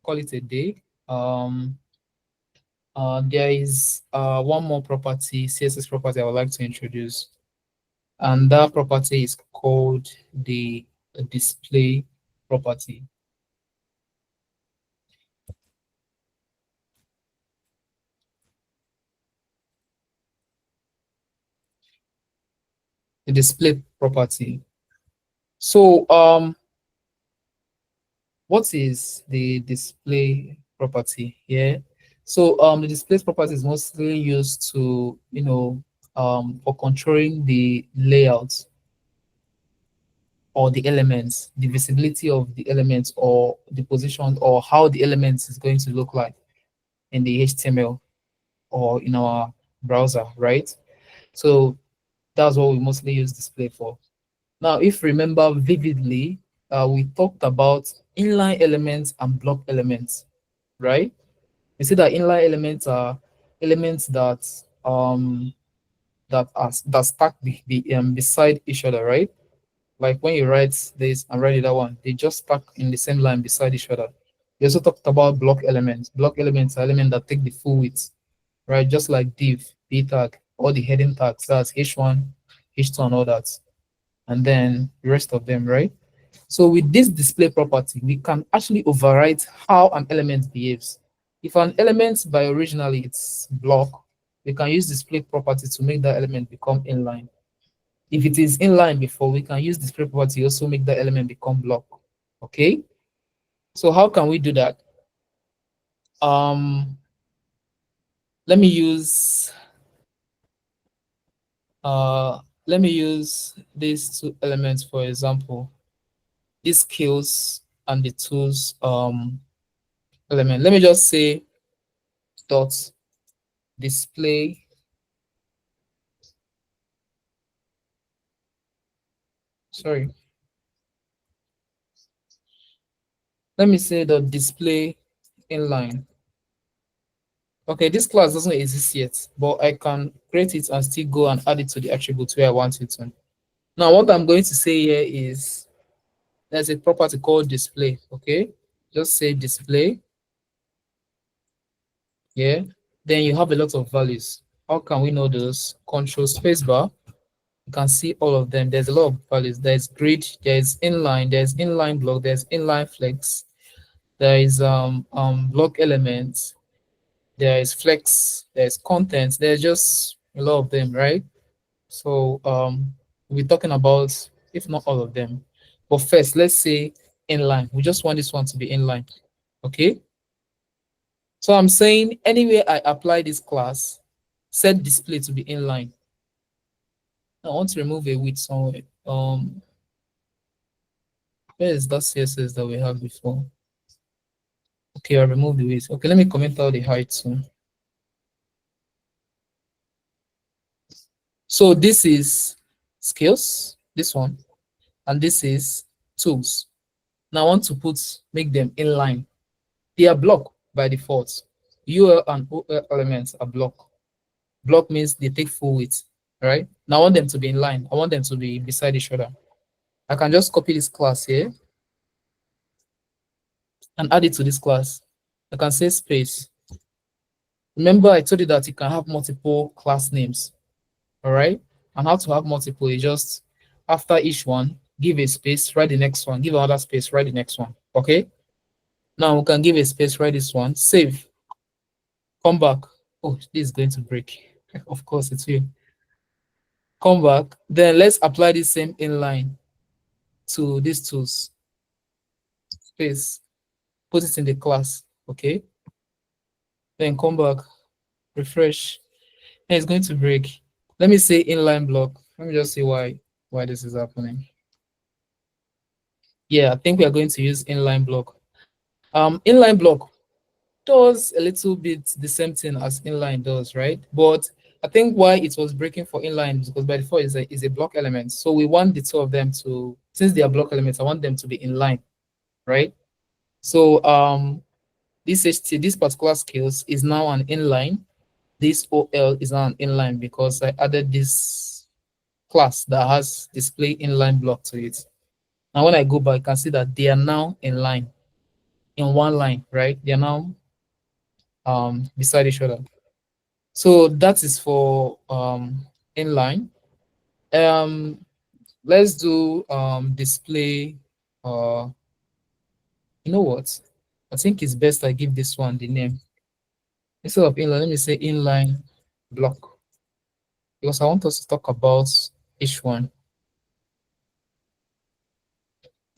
call it a day, there is one more property, CSS property I would like to introduce. And that property is called the display property. the display property. So what is the display property here? So the display property is mostly used to, for controlling the layout or the elements, the visibility of the elements or the position or how the elements is going to look like in the HTML or in our browser, right? So that's what we mostly use display for. Now, if you remember vividly, we talked about inline elements and block elements, right? You see that inline elements are elements that that stack beside each other, right? Like when you write this and write that one, they just stack in the same line beside each other. We also talked about block elements. Block elements are elements that take the full width, right? Just like div, p tag, all the heading tags, that's h1, h2, and all that, and then the rest of them, right? So with this display property, we can actually overwrite how an element behaves. If an element by originally it's block, we can use display property to make that element become inline. If it is inline before, we can use display property also make that element become block. Okay. So how can we do that? Let me use these two elements for example. These skills and the tools element. Let me just say dot display sorry. Let me say the display inline. Okay, this class doesn't exist yet, but I can create it and still go and add it to the attribute where I want it to. Now, what I'm going to say here is there's a property called display. Okay, just say display. Yeah, then you have a lot of values. How can we know those? Control spacebar. You can see all of them. There's a lot of values. There's grid, there's inline block, there's inline flex, there is block elements, there is flex, there's content, there's just a lot of them, right? So we're talking about, if not all of them. But first, let's say inline. We just want this one to be inline. Okay. So I'm saying anywhere I apply this class, set display to be inline. I want to remove a width somewhere. Where is that CSS that we have before? Okay, I removed the width. Okay, let me comment out the height soon. So this is skills, this one, and this is tools. Now I want to make them inline. They are block by default. UL and OL elements are block. Block means they take full width, right? Now I want them to be inline. I want them to be beside each other. I can just copy this class here and add it to this class. I can say space. Remember, I told you that you can have multiple class names. All right. And how to have multiple, you just after each one, give a space, write the next one, give another space, write the next one. Okay. Now we can give a space, write this one, save, come back. Oh, this is going to break. Of course, it will. Come back. Then let's apply the same inline to these tools. Space, put it in the class. Okay. Then come back, refresh, and it's going to break. Let me say inline block. Let me just see why this is happening. Yeah, I think we are going to use inline block. Inline block does a little bit the same thing as inline does, right? But I think why it was breaking for inline is because by default is a block element. So we want the two of them to, since they are block elements, I want them to be inline, right? So this particular skills is now an inline. This OL is now an inline because I added this class that has display inline block to it. Now when I go back, I can see that they are now in line, in one line, right? They are now beside each other. So that is for inline. Let's do display. You know what? I think it's best I give this one the name. Instead of inline, let me say inline block. Because I want us to talk about each one.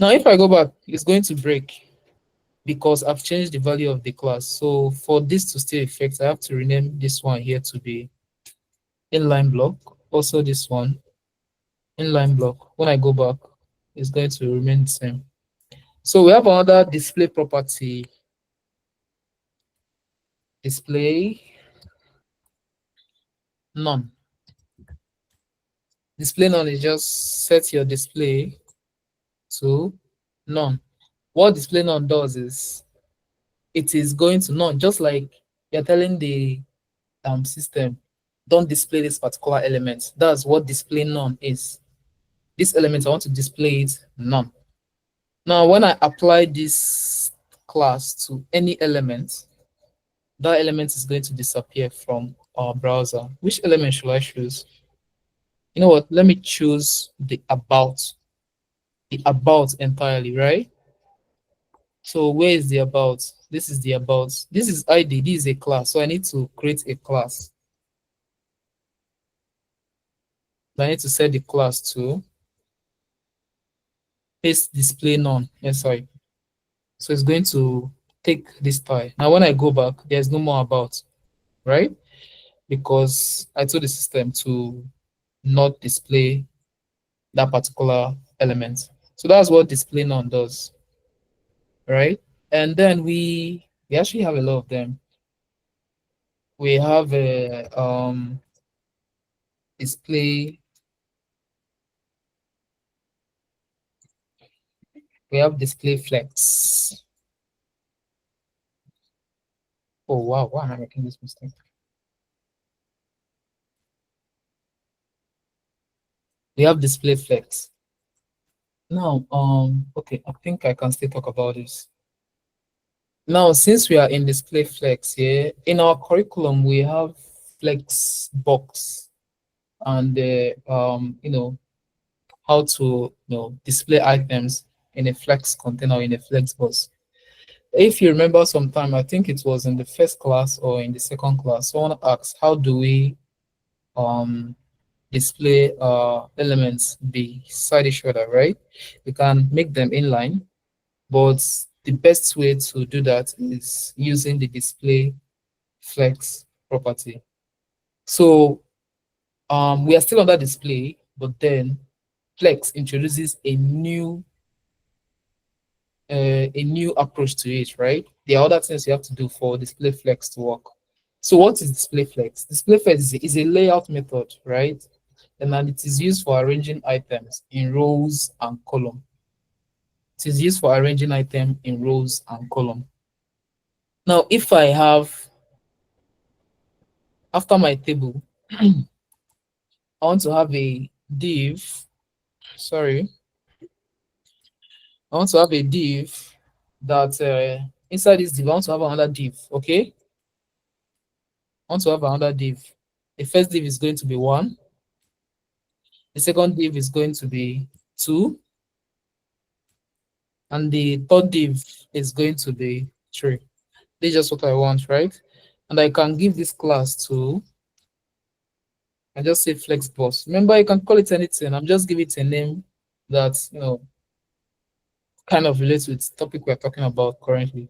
Now, if I go back, it's going to break because I've changed the value of the class. So for this to still effect, I have to rename this one here to be inline block. Also this one, inline block. When I go back, it's going to remain the same. So we have another display property. Display none. Display none is just set your display to none. What display none does is it is going to none, just like you're telling the system, don't display this particular element. That's what display none is. This element, I want to display it none. Now, when I apply this class to any element, that element is going to disappear from our browser. Which element should I choose? You know what? Let me choose the about entirely, right? So where is the about? This is the about. This is ID. This is a class. So I need to create a class. I need to set the class to paste display none. Yes, sorry. So it's going to take this tile. Now, when I go back, there's no more about, right? Because I told the system to not display that particular element. So that's what display none does, right? And then we actually have a lot of them. We have a display. We have display flex. Oh wow, why am I making this mistake? We have display flex. Now, okay, I think I can still talk about this. Now, since we are in display flex here, in our curriculum, we have Flexbox and how to display items in a flex container or in a Flexbox. If you remember sometime, I think it was in the first class or in the second class, someone asked, how do we display elements beside each other, right? We can make them inline, but the best way to do that is using the display flex property. So we are still on that display, but then flex introduces a new approach to it, right? There are other things you have to do for display flex to work. So what is display flex? Display flex is a layout method, right? And then it is used for arranging items in rows and column. It is used for arranging items in rows and column. Now, if I have, after my table, I want to have a div, sorry, I want to have a div that inside this div, I want to have another div, okay? I want to have another div. The first div is going to be 1. The second div is going to be 2. And the third div is going to be 3. This is just what I want, right? And I can give this class to, I just say Flexbox. Remember, you can call it anything. I'm just giving it a name that, kind of relates with the topic we're talking about currently.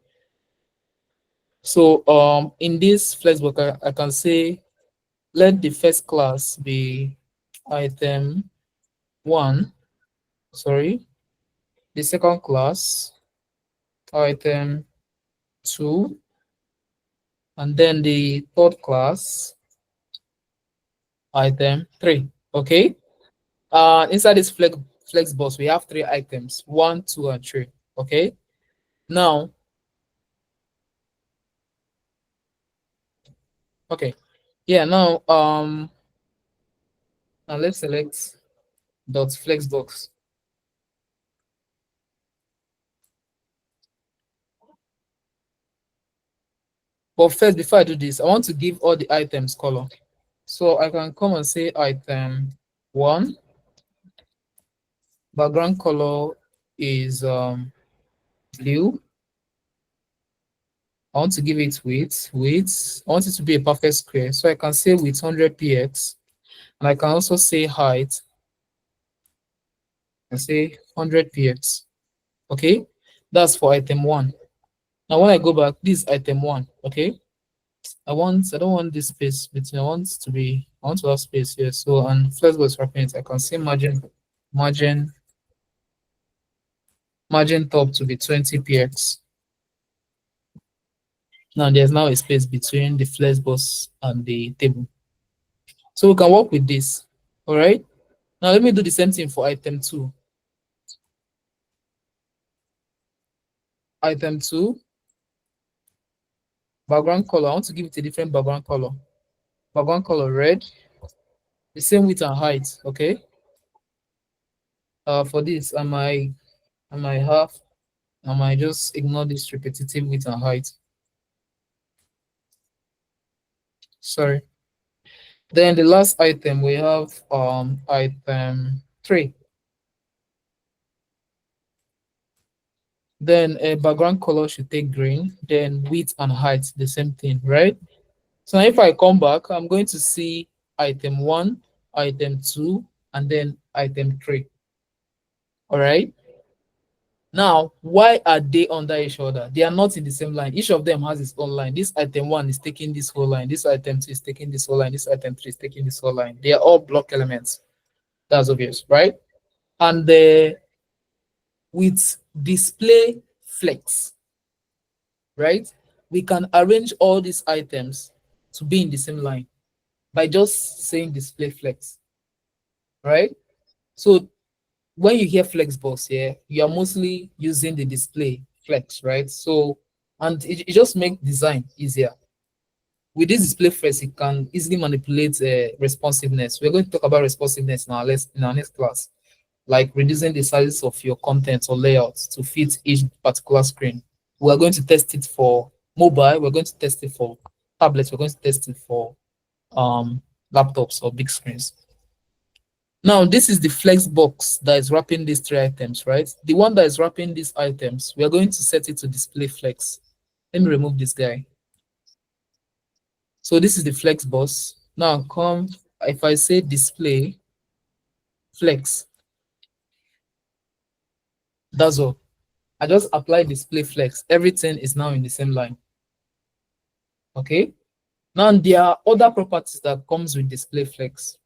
So in this Flexbox, I can say, let the first class be item 1, sorry. The second class, item 2, and then the third class, item 3. Okay. Inside this Flexbox, we have 3 items: 1, 2, and 3. Okay. Now, okay. Yeah. Now, now let's select dot Flexbox. But first, before I do this, I want to give all the items color. So I can come and say item 1. Background color is blue. I want to give it width. I want it to be a perfect square. So I can say width 100 px. And I can also say height and say 100 px. Okay, that's for item 1. Now when I go back, this is item 1. Okay, I don't want this space between. I want to have space here. So on Flexbox wrapping it, I can say margin top to be 20 px. Now there's now a space between the Flexbox and the table. So we can work with this. All right. Now let me do the same thing for item 2. Item 2, background color. I want to give it a different background color. Background color red. The same width and height. Okay. For this, I might just ignore this repetitive width and height. Sorry. Then the last item we have item 3. Then a background color should take green. Then width and height, the same thing, right? So now if I come back, I'm going to see item 1, item 2, and then item 3. All right. Now, why are they under each other? They are not in the same line. Each of them has its own line. This item 1 is taking this whole line. This item 2 is taking this whole line. This item 3 is taking this whole line. They are all block elements. That's obvious, right? And with display flex, right? We can arrange all these items to be in the same line by just saying display flex, right? So when you hear Flexbox here, you are mostly using the display flex, right? So, and it just makes design easier. With this display flex, it can easily manipulate responsiveness. We're going to talk about responsiveness in our next class, like reducing the sizes of your content or layouts to fit each particular screen. We're going to test it for mobile. We're going to test it for tablets. We're going to test it for laptops or big screens. Now, this is the Flexbox that is wrapping these 3 items, right? The one that is wrapping these items, we are going to set it to display flex. Let me remove this guy. So this is the Flexbox. Now if I say display flex, that's all. I just apply display flex. Everything is now in the same line. Okay. Now there are other properties that comes with display flex,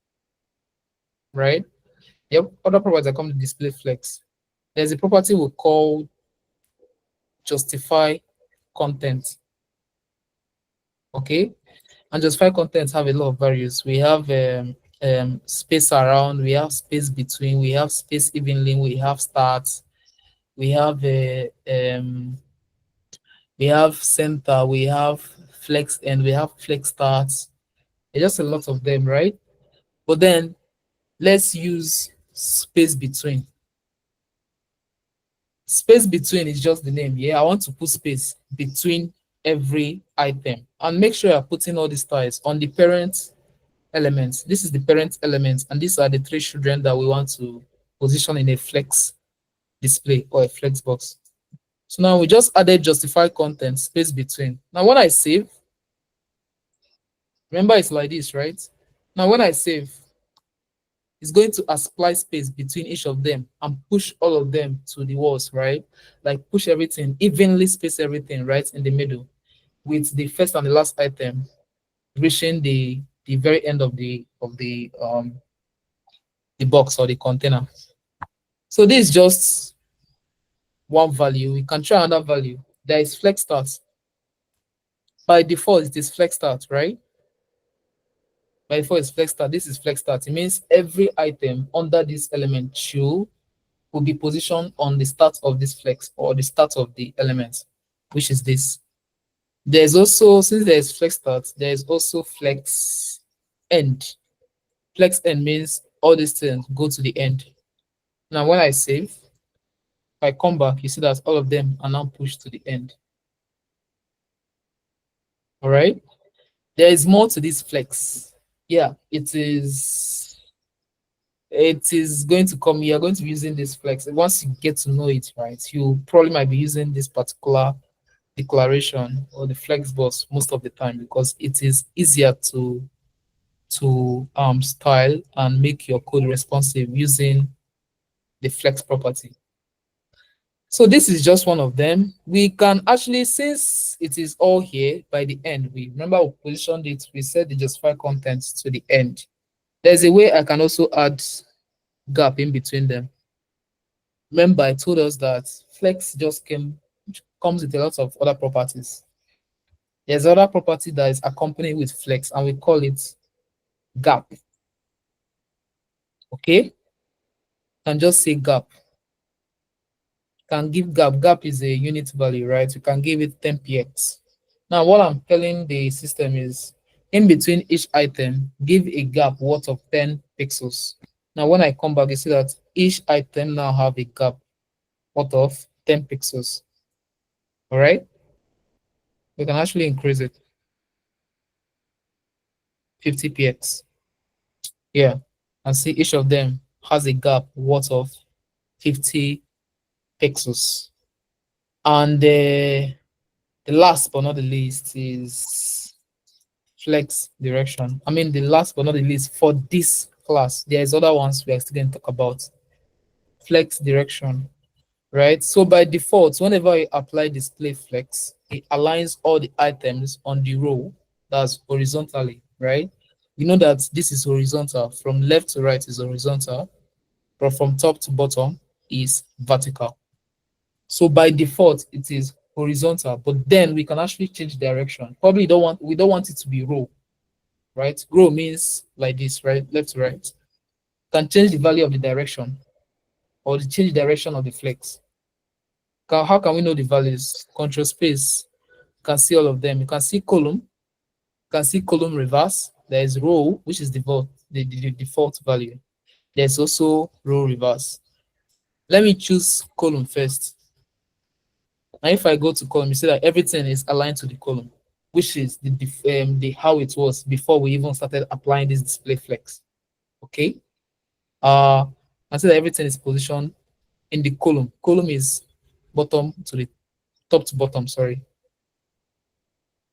right? Yep, other properties that come with display flex. There's a property we call justify content. Okay, and justify content have a lot of values. We have space around, we have space between, we have space evenly, we have starts, we have center, we have flex end, we have flex starts. It's just a lot of them, right? But then let's use space between. Space between is just the name. Yeah, I want to put space between every item, and make sure you're putting all these styles on the parent elements. This is the parent elements, and these are the 3 children that we want to position in a flex display or a flex box. So now we just added justify content space between. Now when I save, remember it's like this, right? Now when I save, it's going to apply space between each of them and push all of them to the walls, right? Like push everything, evenly space everything right in the middle, with the first and the last item reaching the very end of the box or the container. So this is just one value. We can try another value. There is flex start. By default, it is flex start, right? By default, it's flex start. This is flex start. It means every item under this element should will be positioned on the start of this flex or the start of the element, which is this. There's also, since there is flex start, there is also flex end. Flex end means all these things go to the end. Now, when I save, if I come back, you see that all of them are now pushed to the end. All right. There is more to this flex. Yeah, it is going to come. You are going to be using this flex. Once you get to know it, right, you probably might be using this particular declaration or the Flexbox most of the time, because it is easier to style and make your code responsive using the flex property. So this is just one of them. We can actually, since it is all here by the end, we remember we positioned it, we set the justify contents to the end. There's a way I can also add gap in between them. Remember, I told us that Flex just comes with a lot of other properties. There's other property that is accompanied with Flex, and we call it gap. Okay? Can just say gap. Can give gap. Gap is a unit value, right? You can give it 10px. Now, what I'm telling the system is, in between each item, give a gap worth of 10 pixels. Now, when I come back, you see that each item now have a gap worth of 10 pixels. All right? We can actually increase it. 50px. Yeah. And see each of them has a gap worth of 50 pixels. And the last but not the least is flex direction. I mean, the last but not the least for this class, there's other ones we are still going to talk about. Flex direction, right? So by default, whenever I apply display flex, it aligns all the items on the row that's horizontally, right? You know that this is horizontal. From left to right is horizontal, but from top to bottom is vertical. So by default, it is horizontal, but then we can actually change direction. Probably we don't want it to be row, right? Row means like this, right? Left to right. Can change the value of the direction or the change direction of the flex. How can we know the values? Control space. You can see all of them. You can see column. You can see column reverse. There is row, which is the default value. There's also row reverse. Let me choose column first. Now, if I go to column, you see that everything is aligned to the column, which is the how it was before we even started applying this display flex. Okay. I see that everything is positioned in the column. Column is bottom to the top to bottom. Sorry.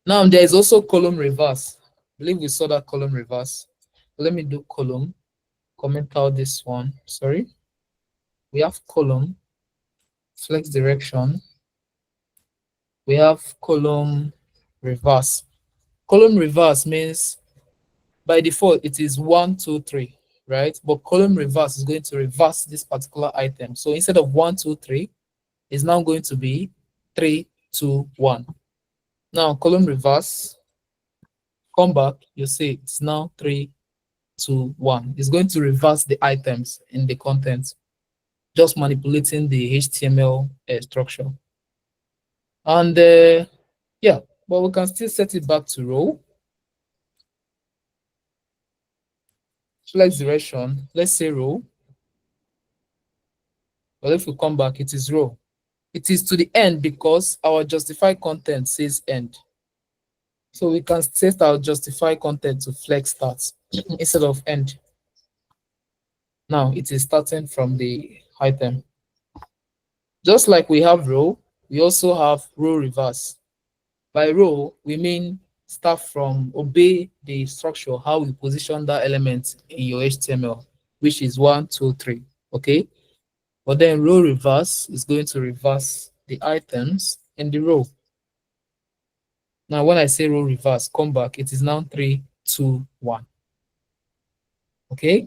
Now there is also column reverse. I believe we saw that column reverse. Let me do column. Comment out this one. Sorry. We have column, flex direction. We have column reverse. Column reverse means by default it is 1, 2, 3, right? But column reverse is going to reverse this particular item. So instead of 1, 2, 3, it's now going to be 3, 2, 1. Now column reverse, come back, you see it's now 3, 2, 1. It's going to reverse the items in the content, just manipulating the HTML structure. And yeah, but we can still set it back to row. Flex direction, let's say row. But if we come back, it is row. It is to the end because our justify content says end. So we can set our justify content to flex start instead of end. Now it is starting from the item. Just like we have row, we also have row reverse. By row, we mean start from obey the structure, how we position that element in your HTML, which is 1, 2, 3. Okay. But then row reverse is going to reverse the items in the row. Now, when I say row reverse, come back, it is now 3, 2, 1. Okay.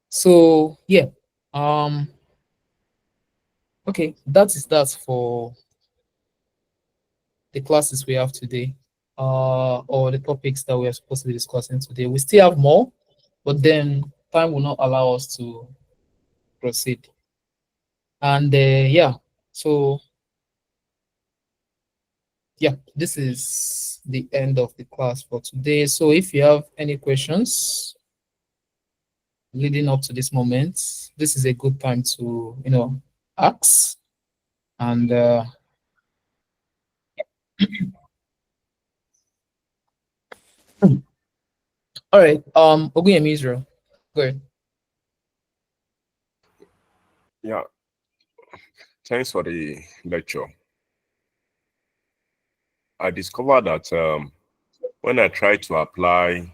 So yeah. Okay, that is that for the classes we have today, or the topics that we are supposed to be discussing today. We still have more, but then time will not allow us to proceed. And yeah, so yeah, this is the end of the class for today. So if you have any questions leading up to this moment, this is a good time to, ask. And all right, Oguyemi Israel, go ahead. Yeah, thanks for the lecture. I discovered that when I try to apply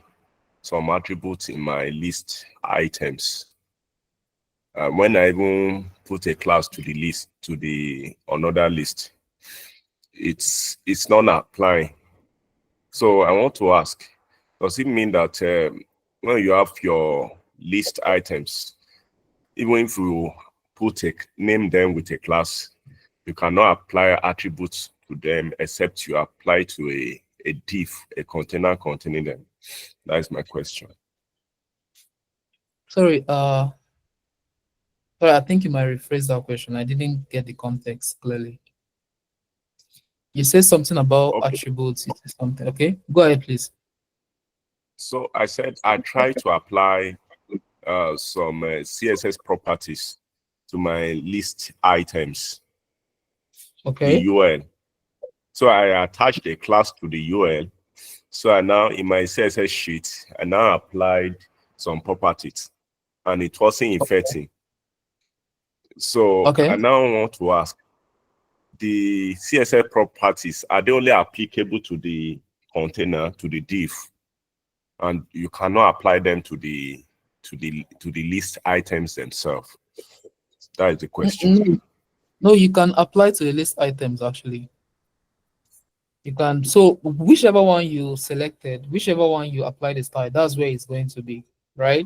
some attributes in my list items, when I even put a class to the list, to the another list, it's not applying. So I want to ask, does it mean that when you have your list items, even if you name them with a class, you cannot apply attributes to them except you apply to a div, a container containing them? That is my question. Sorry, I think you might rephrase that question. I didn't get the context clearly. You said something about Okay. attributes. You said something. Okay, go ahead, please. So I said I try to apply some CSS properties to my list items, Okay. the UL. So I attached a class to the UL. So I now, in my CSS sheet, I now applied some properties, and it wasn't infecting. So Okay. I now want to ask, the CSS properties, are they only applicable to the container, to the div, and you cannot apply them to the list items themselves? That is the question. No, you can apply to the list items actually. You can, so whichever one you selected, whichever one you apply the style, that's where it's going to be, right?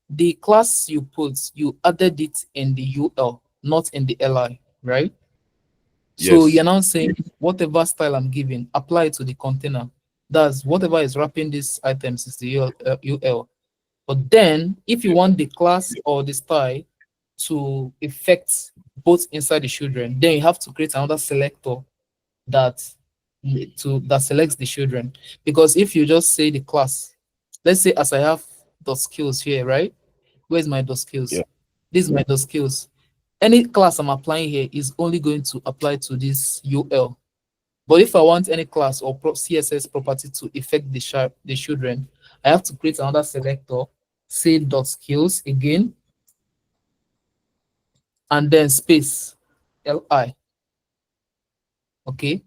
The class you put, you added it in the UL, not in the LI, right? So Yes. you're now saying whatever style I'm giving, apply it to the container. That's whatever is wrapping these items is the UL. But then if you want the class or the style to affect both inside the children, then you have to create another selector that selects the children. Because if you just say the class, let's say as I have dot skills here, right? Where's my dot skills? Yeah. This is my dot skills. Any class I'm applying here is only going to apply to this UL. But if I want any class or CSS property to affect the children, I have to create another selector, say dot skills again, and then space li. Okay.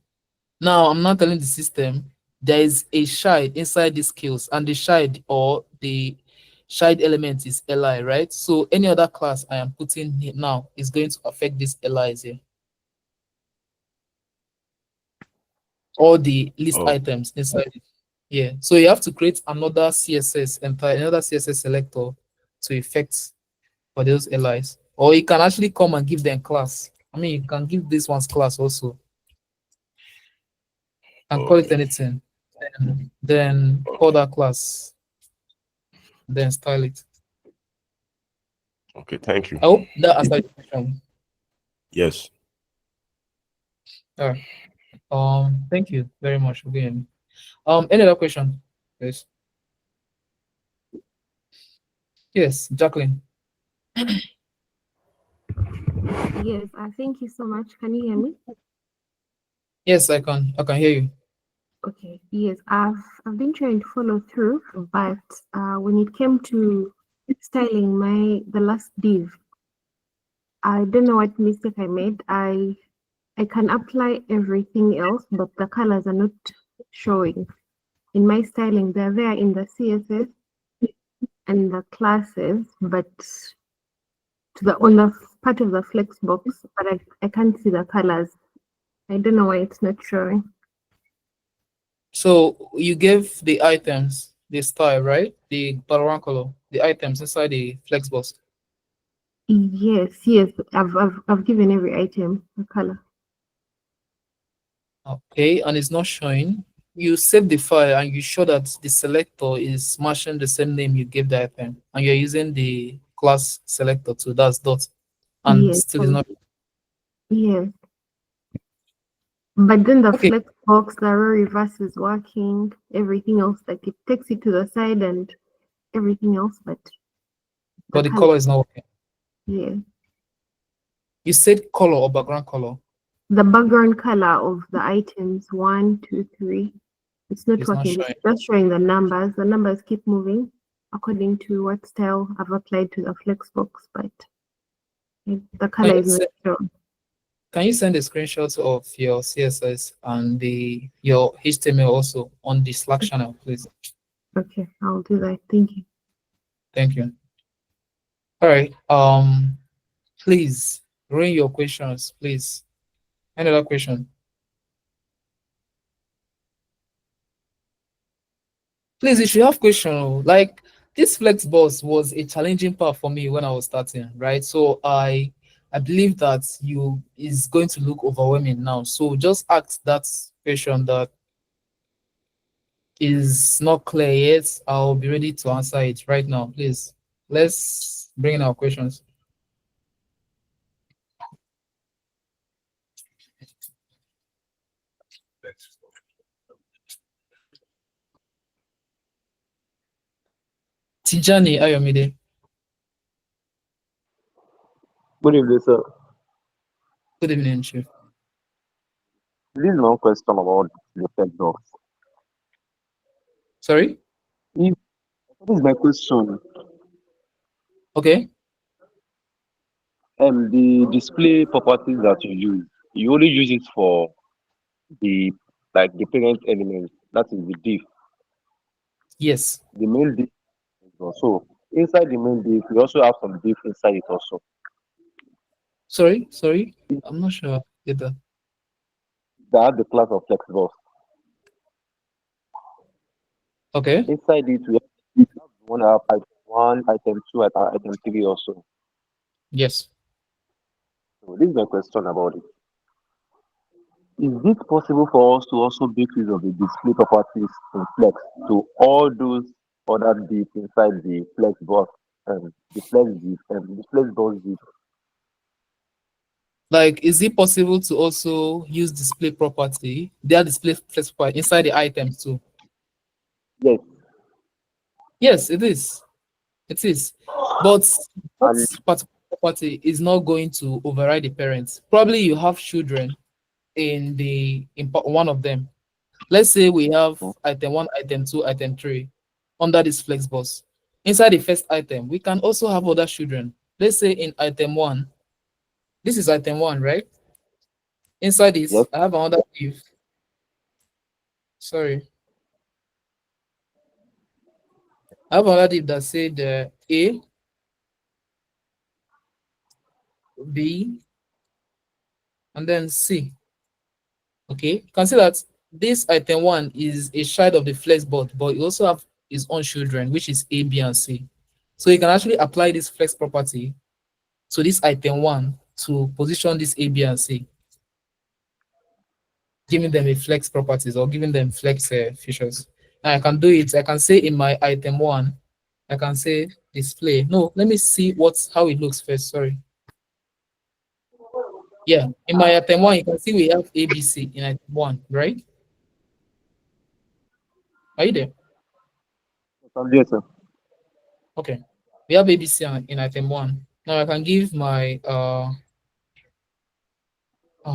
Now I'm not telling the system there is a child inside the skills, and the child or the child element is li, right? So any other class I am putting here now is going to affect this li's here. All the list items inside it. Yeah. So you have to create another CSS selector to effect for those li's. Or you can actually come and give them class. I mean, you can give this one's class also. And call it anything. Then call that class. Then style it. Okay, thank you. I hope that answered the question. Yes. All right. Thank you very much again. Any other question, please? Yes, Jacqueline. Yes, thank you so much. Can you hear me? Yes, I can hear you. Okay. Yes, I've been trying to follow through, but when it came to styling the last div, I don't know what mistake I made. I can apply everything else, but the colors are not showing in my styling. They're there in the CSS and the classes, but on the part of the Flexbox, but I can't see the colors. I don't know why it's not showing. So you gave the items the style, right? The background color, the items inside the Flexbox. Yes. I've given every item a color. Okay, and it's not showing. You save the file and you show that the selector is matching the same name you gave the item, and you're using the class selector too. That's dot, and Yes. still is not. Yes. But then the Okay. Flexbox, the row reverse is working. Everything else, like it takes it to the side and everything else, but the color is not working. Yeah. You said color or background color? The background color of the items 1, 2, 3. It's not working. It's just showing the numbers. The numbers keep moving according to what style I've applied to the Flexbox, but the color is not shown. Can you send a screenshot of your CSS and your HTML also on the Slack channel, please? Okay, I'll do that. Thank you. Thank you. All right. Please bring your questions, please. Another question. Please, if you have question, like this Flexbox was a challenging part for me when I was starting, right? So I believe that you is going to look overwhelming now. So just ask that question that is not clear yet. I'll be ready to answer it right now. Please, let's bring in our questions. Tijani Ayomide. Good evening, sir. Good evening, Chief. This is one question about the tech docs. Sorry? If This is my question. Okay. The display properties that you only use it for the the parent element, that is the div, Yes. the main div. So inside the main div, we also have some div inside it also. Sorry. I'm not sure. Did that. That the class of Flexbox. Okay. Inside it, we have one have item one, item two, item three also. Yes. So this is my question about it. Is it possible for us to also make use of the display properties in Flex to all those other divs inside the Flexbox and the Flex div and the Flexbox div? Like, is it possible to also use display property, their display flex property inside the items too? Yes. Yes, it is. It is. But that And particular property is not going to override the parents. Probably you have children in one of them. Let's say we have item one, item two, item three under this Flexbox. Inside the first item, we can also have other children. Let's say in item one, this is item one, right? Inside yes, this, I have another div. Sorry. I have another div that said A, B, and then C. Okay, you can see that this item one is a child of the Flexbox, but it also have its own children, which is A, B, and C. So you can actually apply this flex property to this item one to position this A, B, and C, giving them a flex properties or giving them flex features. Now I can do it. I can say in my item one, I can say display. No, let me see how it looks first. Sorry. Yeah, in my item one, you can see we have ABC in item one, right? Are you there? yes, sir. Okay. We have ABC in item one. Now I can give my oh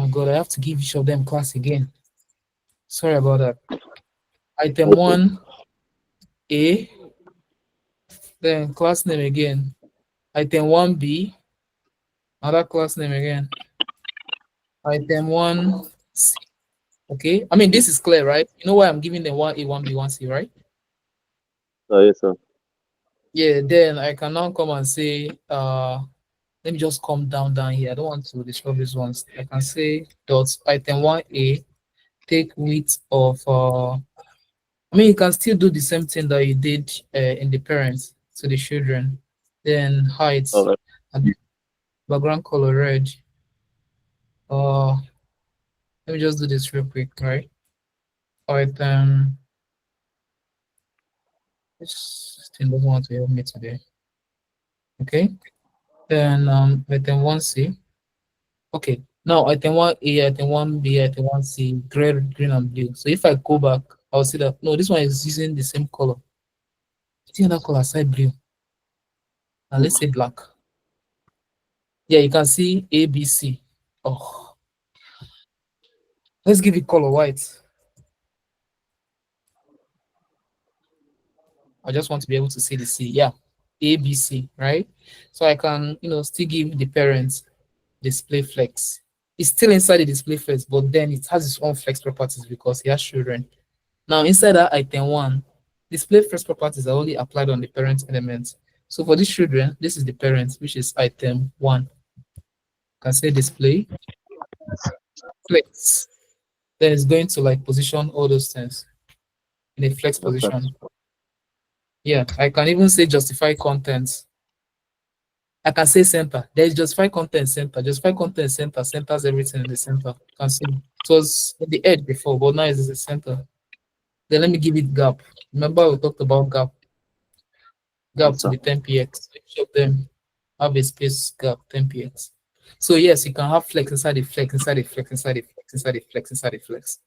god, I have to give each of them class again. Sorry about that. Item Okay. one A, then class name again. Item one B, another class name again. Item one C. Okay. I mean, this is clear, right? You know why I'm giving them one A, one B, one C, right? Yes, sir. Yeah, then I can now come and say, let me just come down here. I don't want to disturb these ones. I can say dot item 1A, take width of I mean, you can still do the same thing that you did in the parents to the children. Then height All right. and background color red. Let me just do this real quick, right? Item. This thing doesn't want to help me today. Okay. Then item 1C. Okay. Now item 1A, item 1B, item 1C, green and blue. So if I go back, I'll see that no, this one is using the same color. See another color aside blue. And let's say black. Yeah, you can see A, B, C. Oh, let's give it color white. I just want to be able to see the C. Yeah, A, B, C, right? So I can, still give the parents display flex. It's still inside the display flex, but then it has its own flex properties because it has children. Now, inside that item one, display flex properties are only applied on the parent element. So for these children, this is the parent, which is item one. Can say display, flex. Then it's going to like position all those things in a flex position. Yeah, I can even say justify content. I can say center. There is justify content center. Justify content center centers everything in the center. You can see it was at the edge before, but now it's in the center. Then let me give it gap. Remember we talked about gap. Gap Yes, to sir. be 10px. Each of them have a space gap 10px. So yes, you can have flex inside the flex, inside the flex, inside the flex, inside the flex, inside the flex.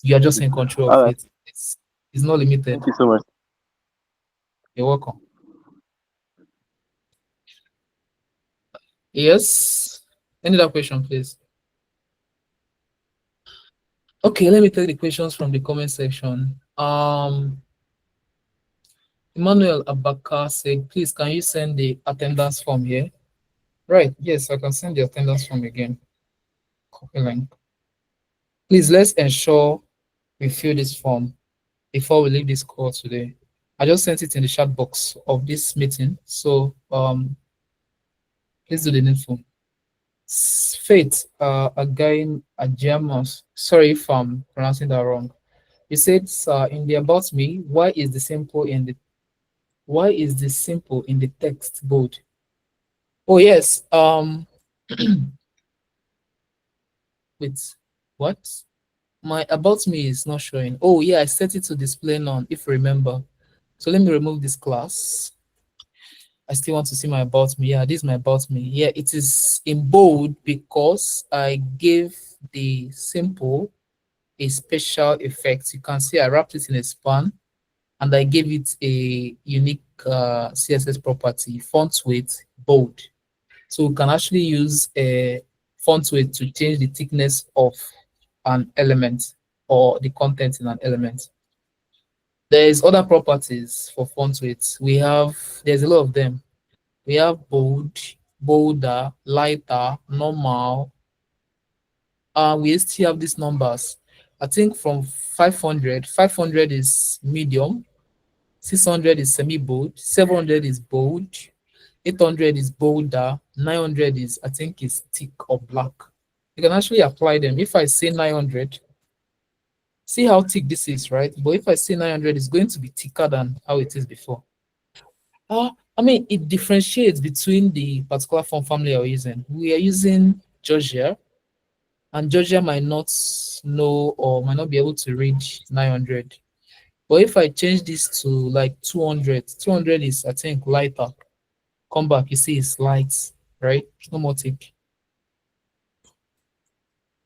You are just in control All of right. it. It's not limited. Thank you so much. You're welcome. Yes. Any other question, please? Okay, let me take the questions from the comment section. Emmanuel Abaka said, please, can you send the attendance form here? Right, yes, I can send the attendance form again. Copy link. Please, let's ensure we fill this form before we leave this call today. I just sent it in the chat box of this meeting, so please do the needful. Faith, again, Ajamas, sorry if I'm pronouncing that wrong. You said in the about me, why is the simple in the text bold? Oh yes. Wait, what? My about me is not showing. Oh yeah, I set it to display none, if you remember. So let me remove this class. I still want to see my about me. Yeah, this is my about me. Yeah, it is in bold because I gave the simple a special effect. You can see I wrapped it in a span and I gave it a unique CSS property, font weight bold. So we can actually use a font weight to change the thickness of an element or the content in an element. There's other properties for font weight. There's a lot of them. We have bold, bolder, lighter, normal. We still have these numbers. I think from 500, 500 is medium, 600 is semi-bold, 700 is bold, 800 is bolder, 900 is, I think, is thick or black. You can actually apply them. If I say 900, see how thick this is, right? But if I say 900, it's going to be thicker than how it is before. I mean, it differentiates between the particular font family you're using. We are using Georgia, and Georgia might not know or might not be able to read 900. But if I change this to like 200, 200 is, I think, lighter. Come back, you see it's light, right? No more thick.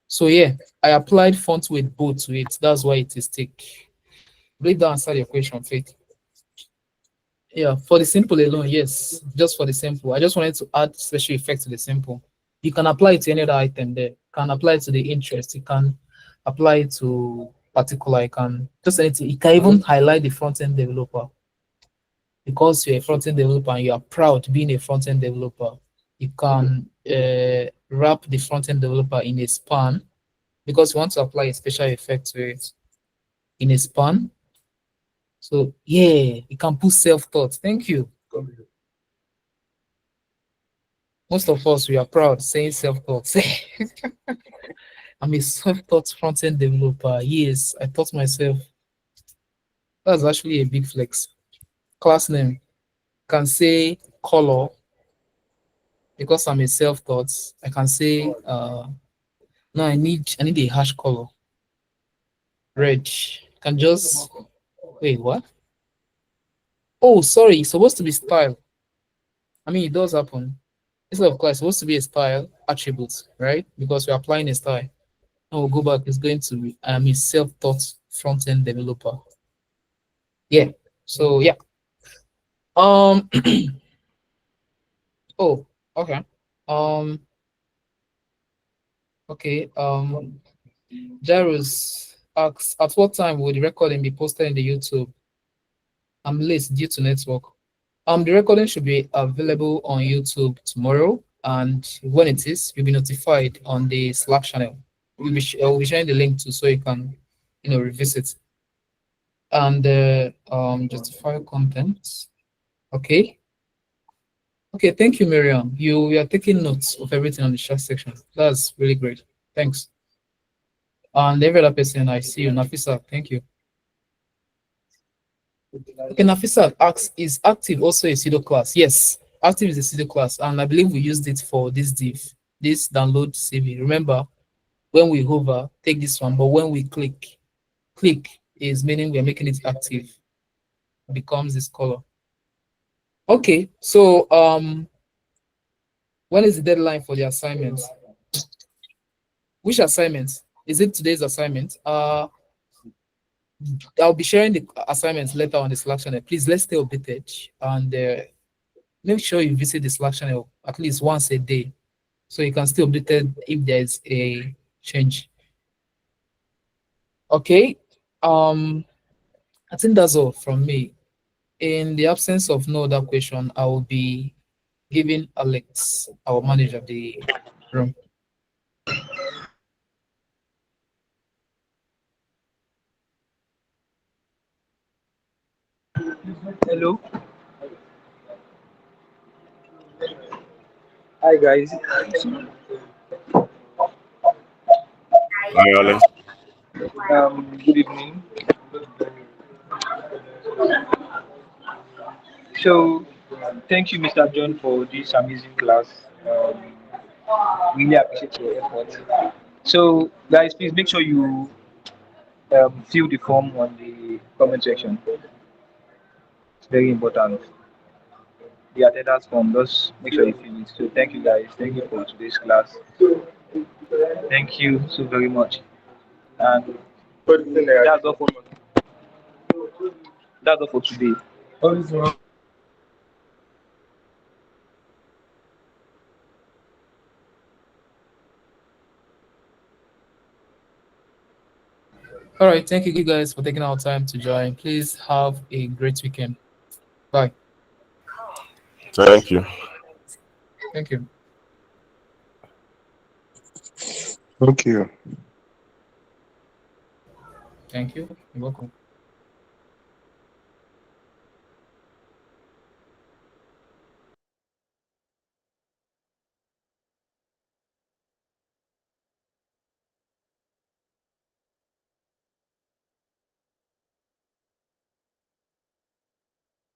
So yeah, I applied font weight bold to it. That's why it is thick. Believe that answered your question, Faith. Yeah, for the simple alone, yes, just for the simple. I just wanted to add special effect to the simple. You can apply it to any other item there. You can apply it to the interest. You can apply it to particular. You can just anything. You can even highlight the front-end developer. Because you're a front-end developer and you are proud being a front-end developer, you can wrap the front-end developer in a span because you want to apply a special effect to it in a span. So yeah, you can put self-taught. Thank you. Most of us, we are proud saying self-taught. I'm a self-taught front-end developer. Yes, I taught myself. That's actually a big flex. Class name can say color because I'm a self-taught. I can say no, I need a hash color. Red. Can just wait, what? Oh, sorry, it's supposed to be style. I mean, it does happen. Instead of class, it's supposed to be a style attribute, right? Because we're applying a style. Now we'll go back. It's going to be I'm a self-taught front-end developer. Yeah. So yeah. Oh, okay. Okay. Jairus asks, at what time will the recording be posted in the YouTube? I'm late due to network. The recording should be available on YouTube tomorrow, and when it is, you'll be notified on the Slack channel. We'll be sharing the link too, so you can, revisit. And justify content. Okay. Okay, thank you, Miriam. You are taking notes of everything on the chat section. That's really great. Thanks. And every other person I see you, Nafisa, thank you. Okay, Nafisa asks, is active also a pseudo class? Yes, active is a pseudo class, and I believe we used it for this div, this download CV. Remember, when we hover, take this one, but when we click is meaning we're making it active. It becomes this color. Okay, so when is the deadline for the assignment? Which assignment? Is it today's assignment? I'll be sharing the assignments later on the Slack channel. Please, let's stay updated and make sure you visit the Slack channel at least once a day so you can stay updated if there's a change. Okay, I think that's all from me. In the absence of no other question, I will be giving Alex, our manager, the room. Hello. Hi guys. Hi, Alex. Good evening. So, thank you, Mr. John, for this amazing class. Really appreciate your effort. So, guys, please make sure you fill the form on the comment section. It's very important. The attendance form, just make sure you fill it. So, thank you, guys. Thank you for today's class. Thank you so very much. And that's all for that's all for today. All right, thank you guys for taking our time to join. Please have a great weekend. Bye. Thank you. Thank you. Thank you. Thank you. You're welcome.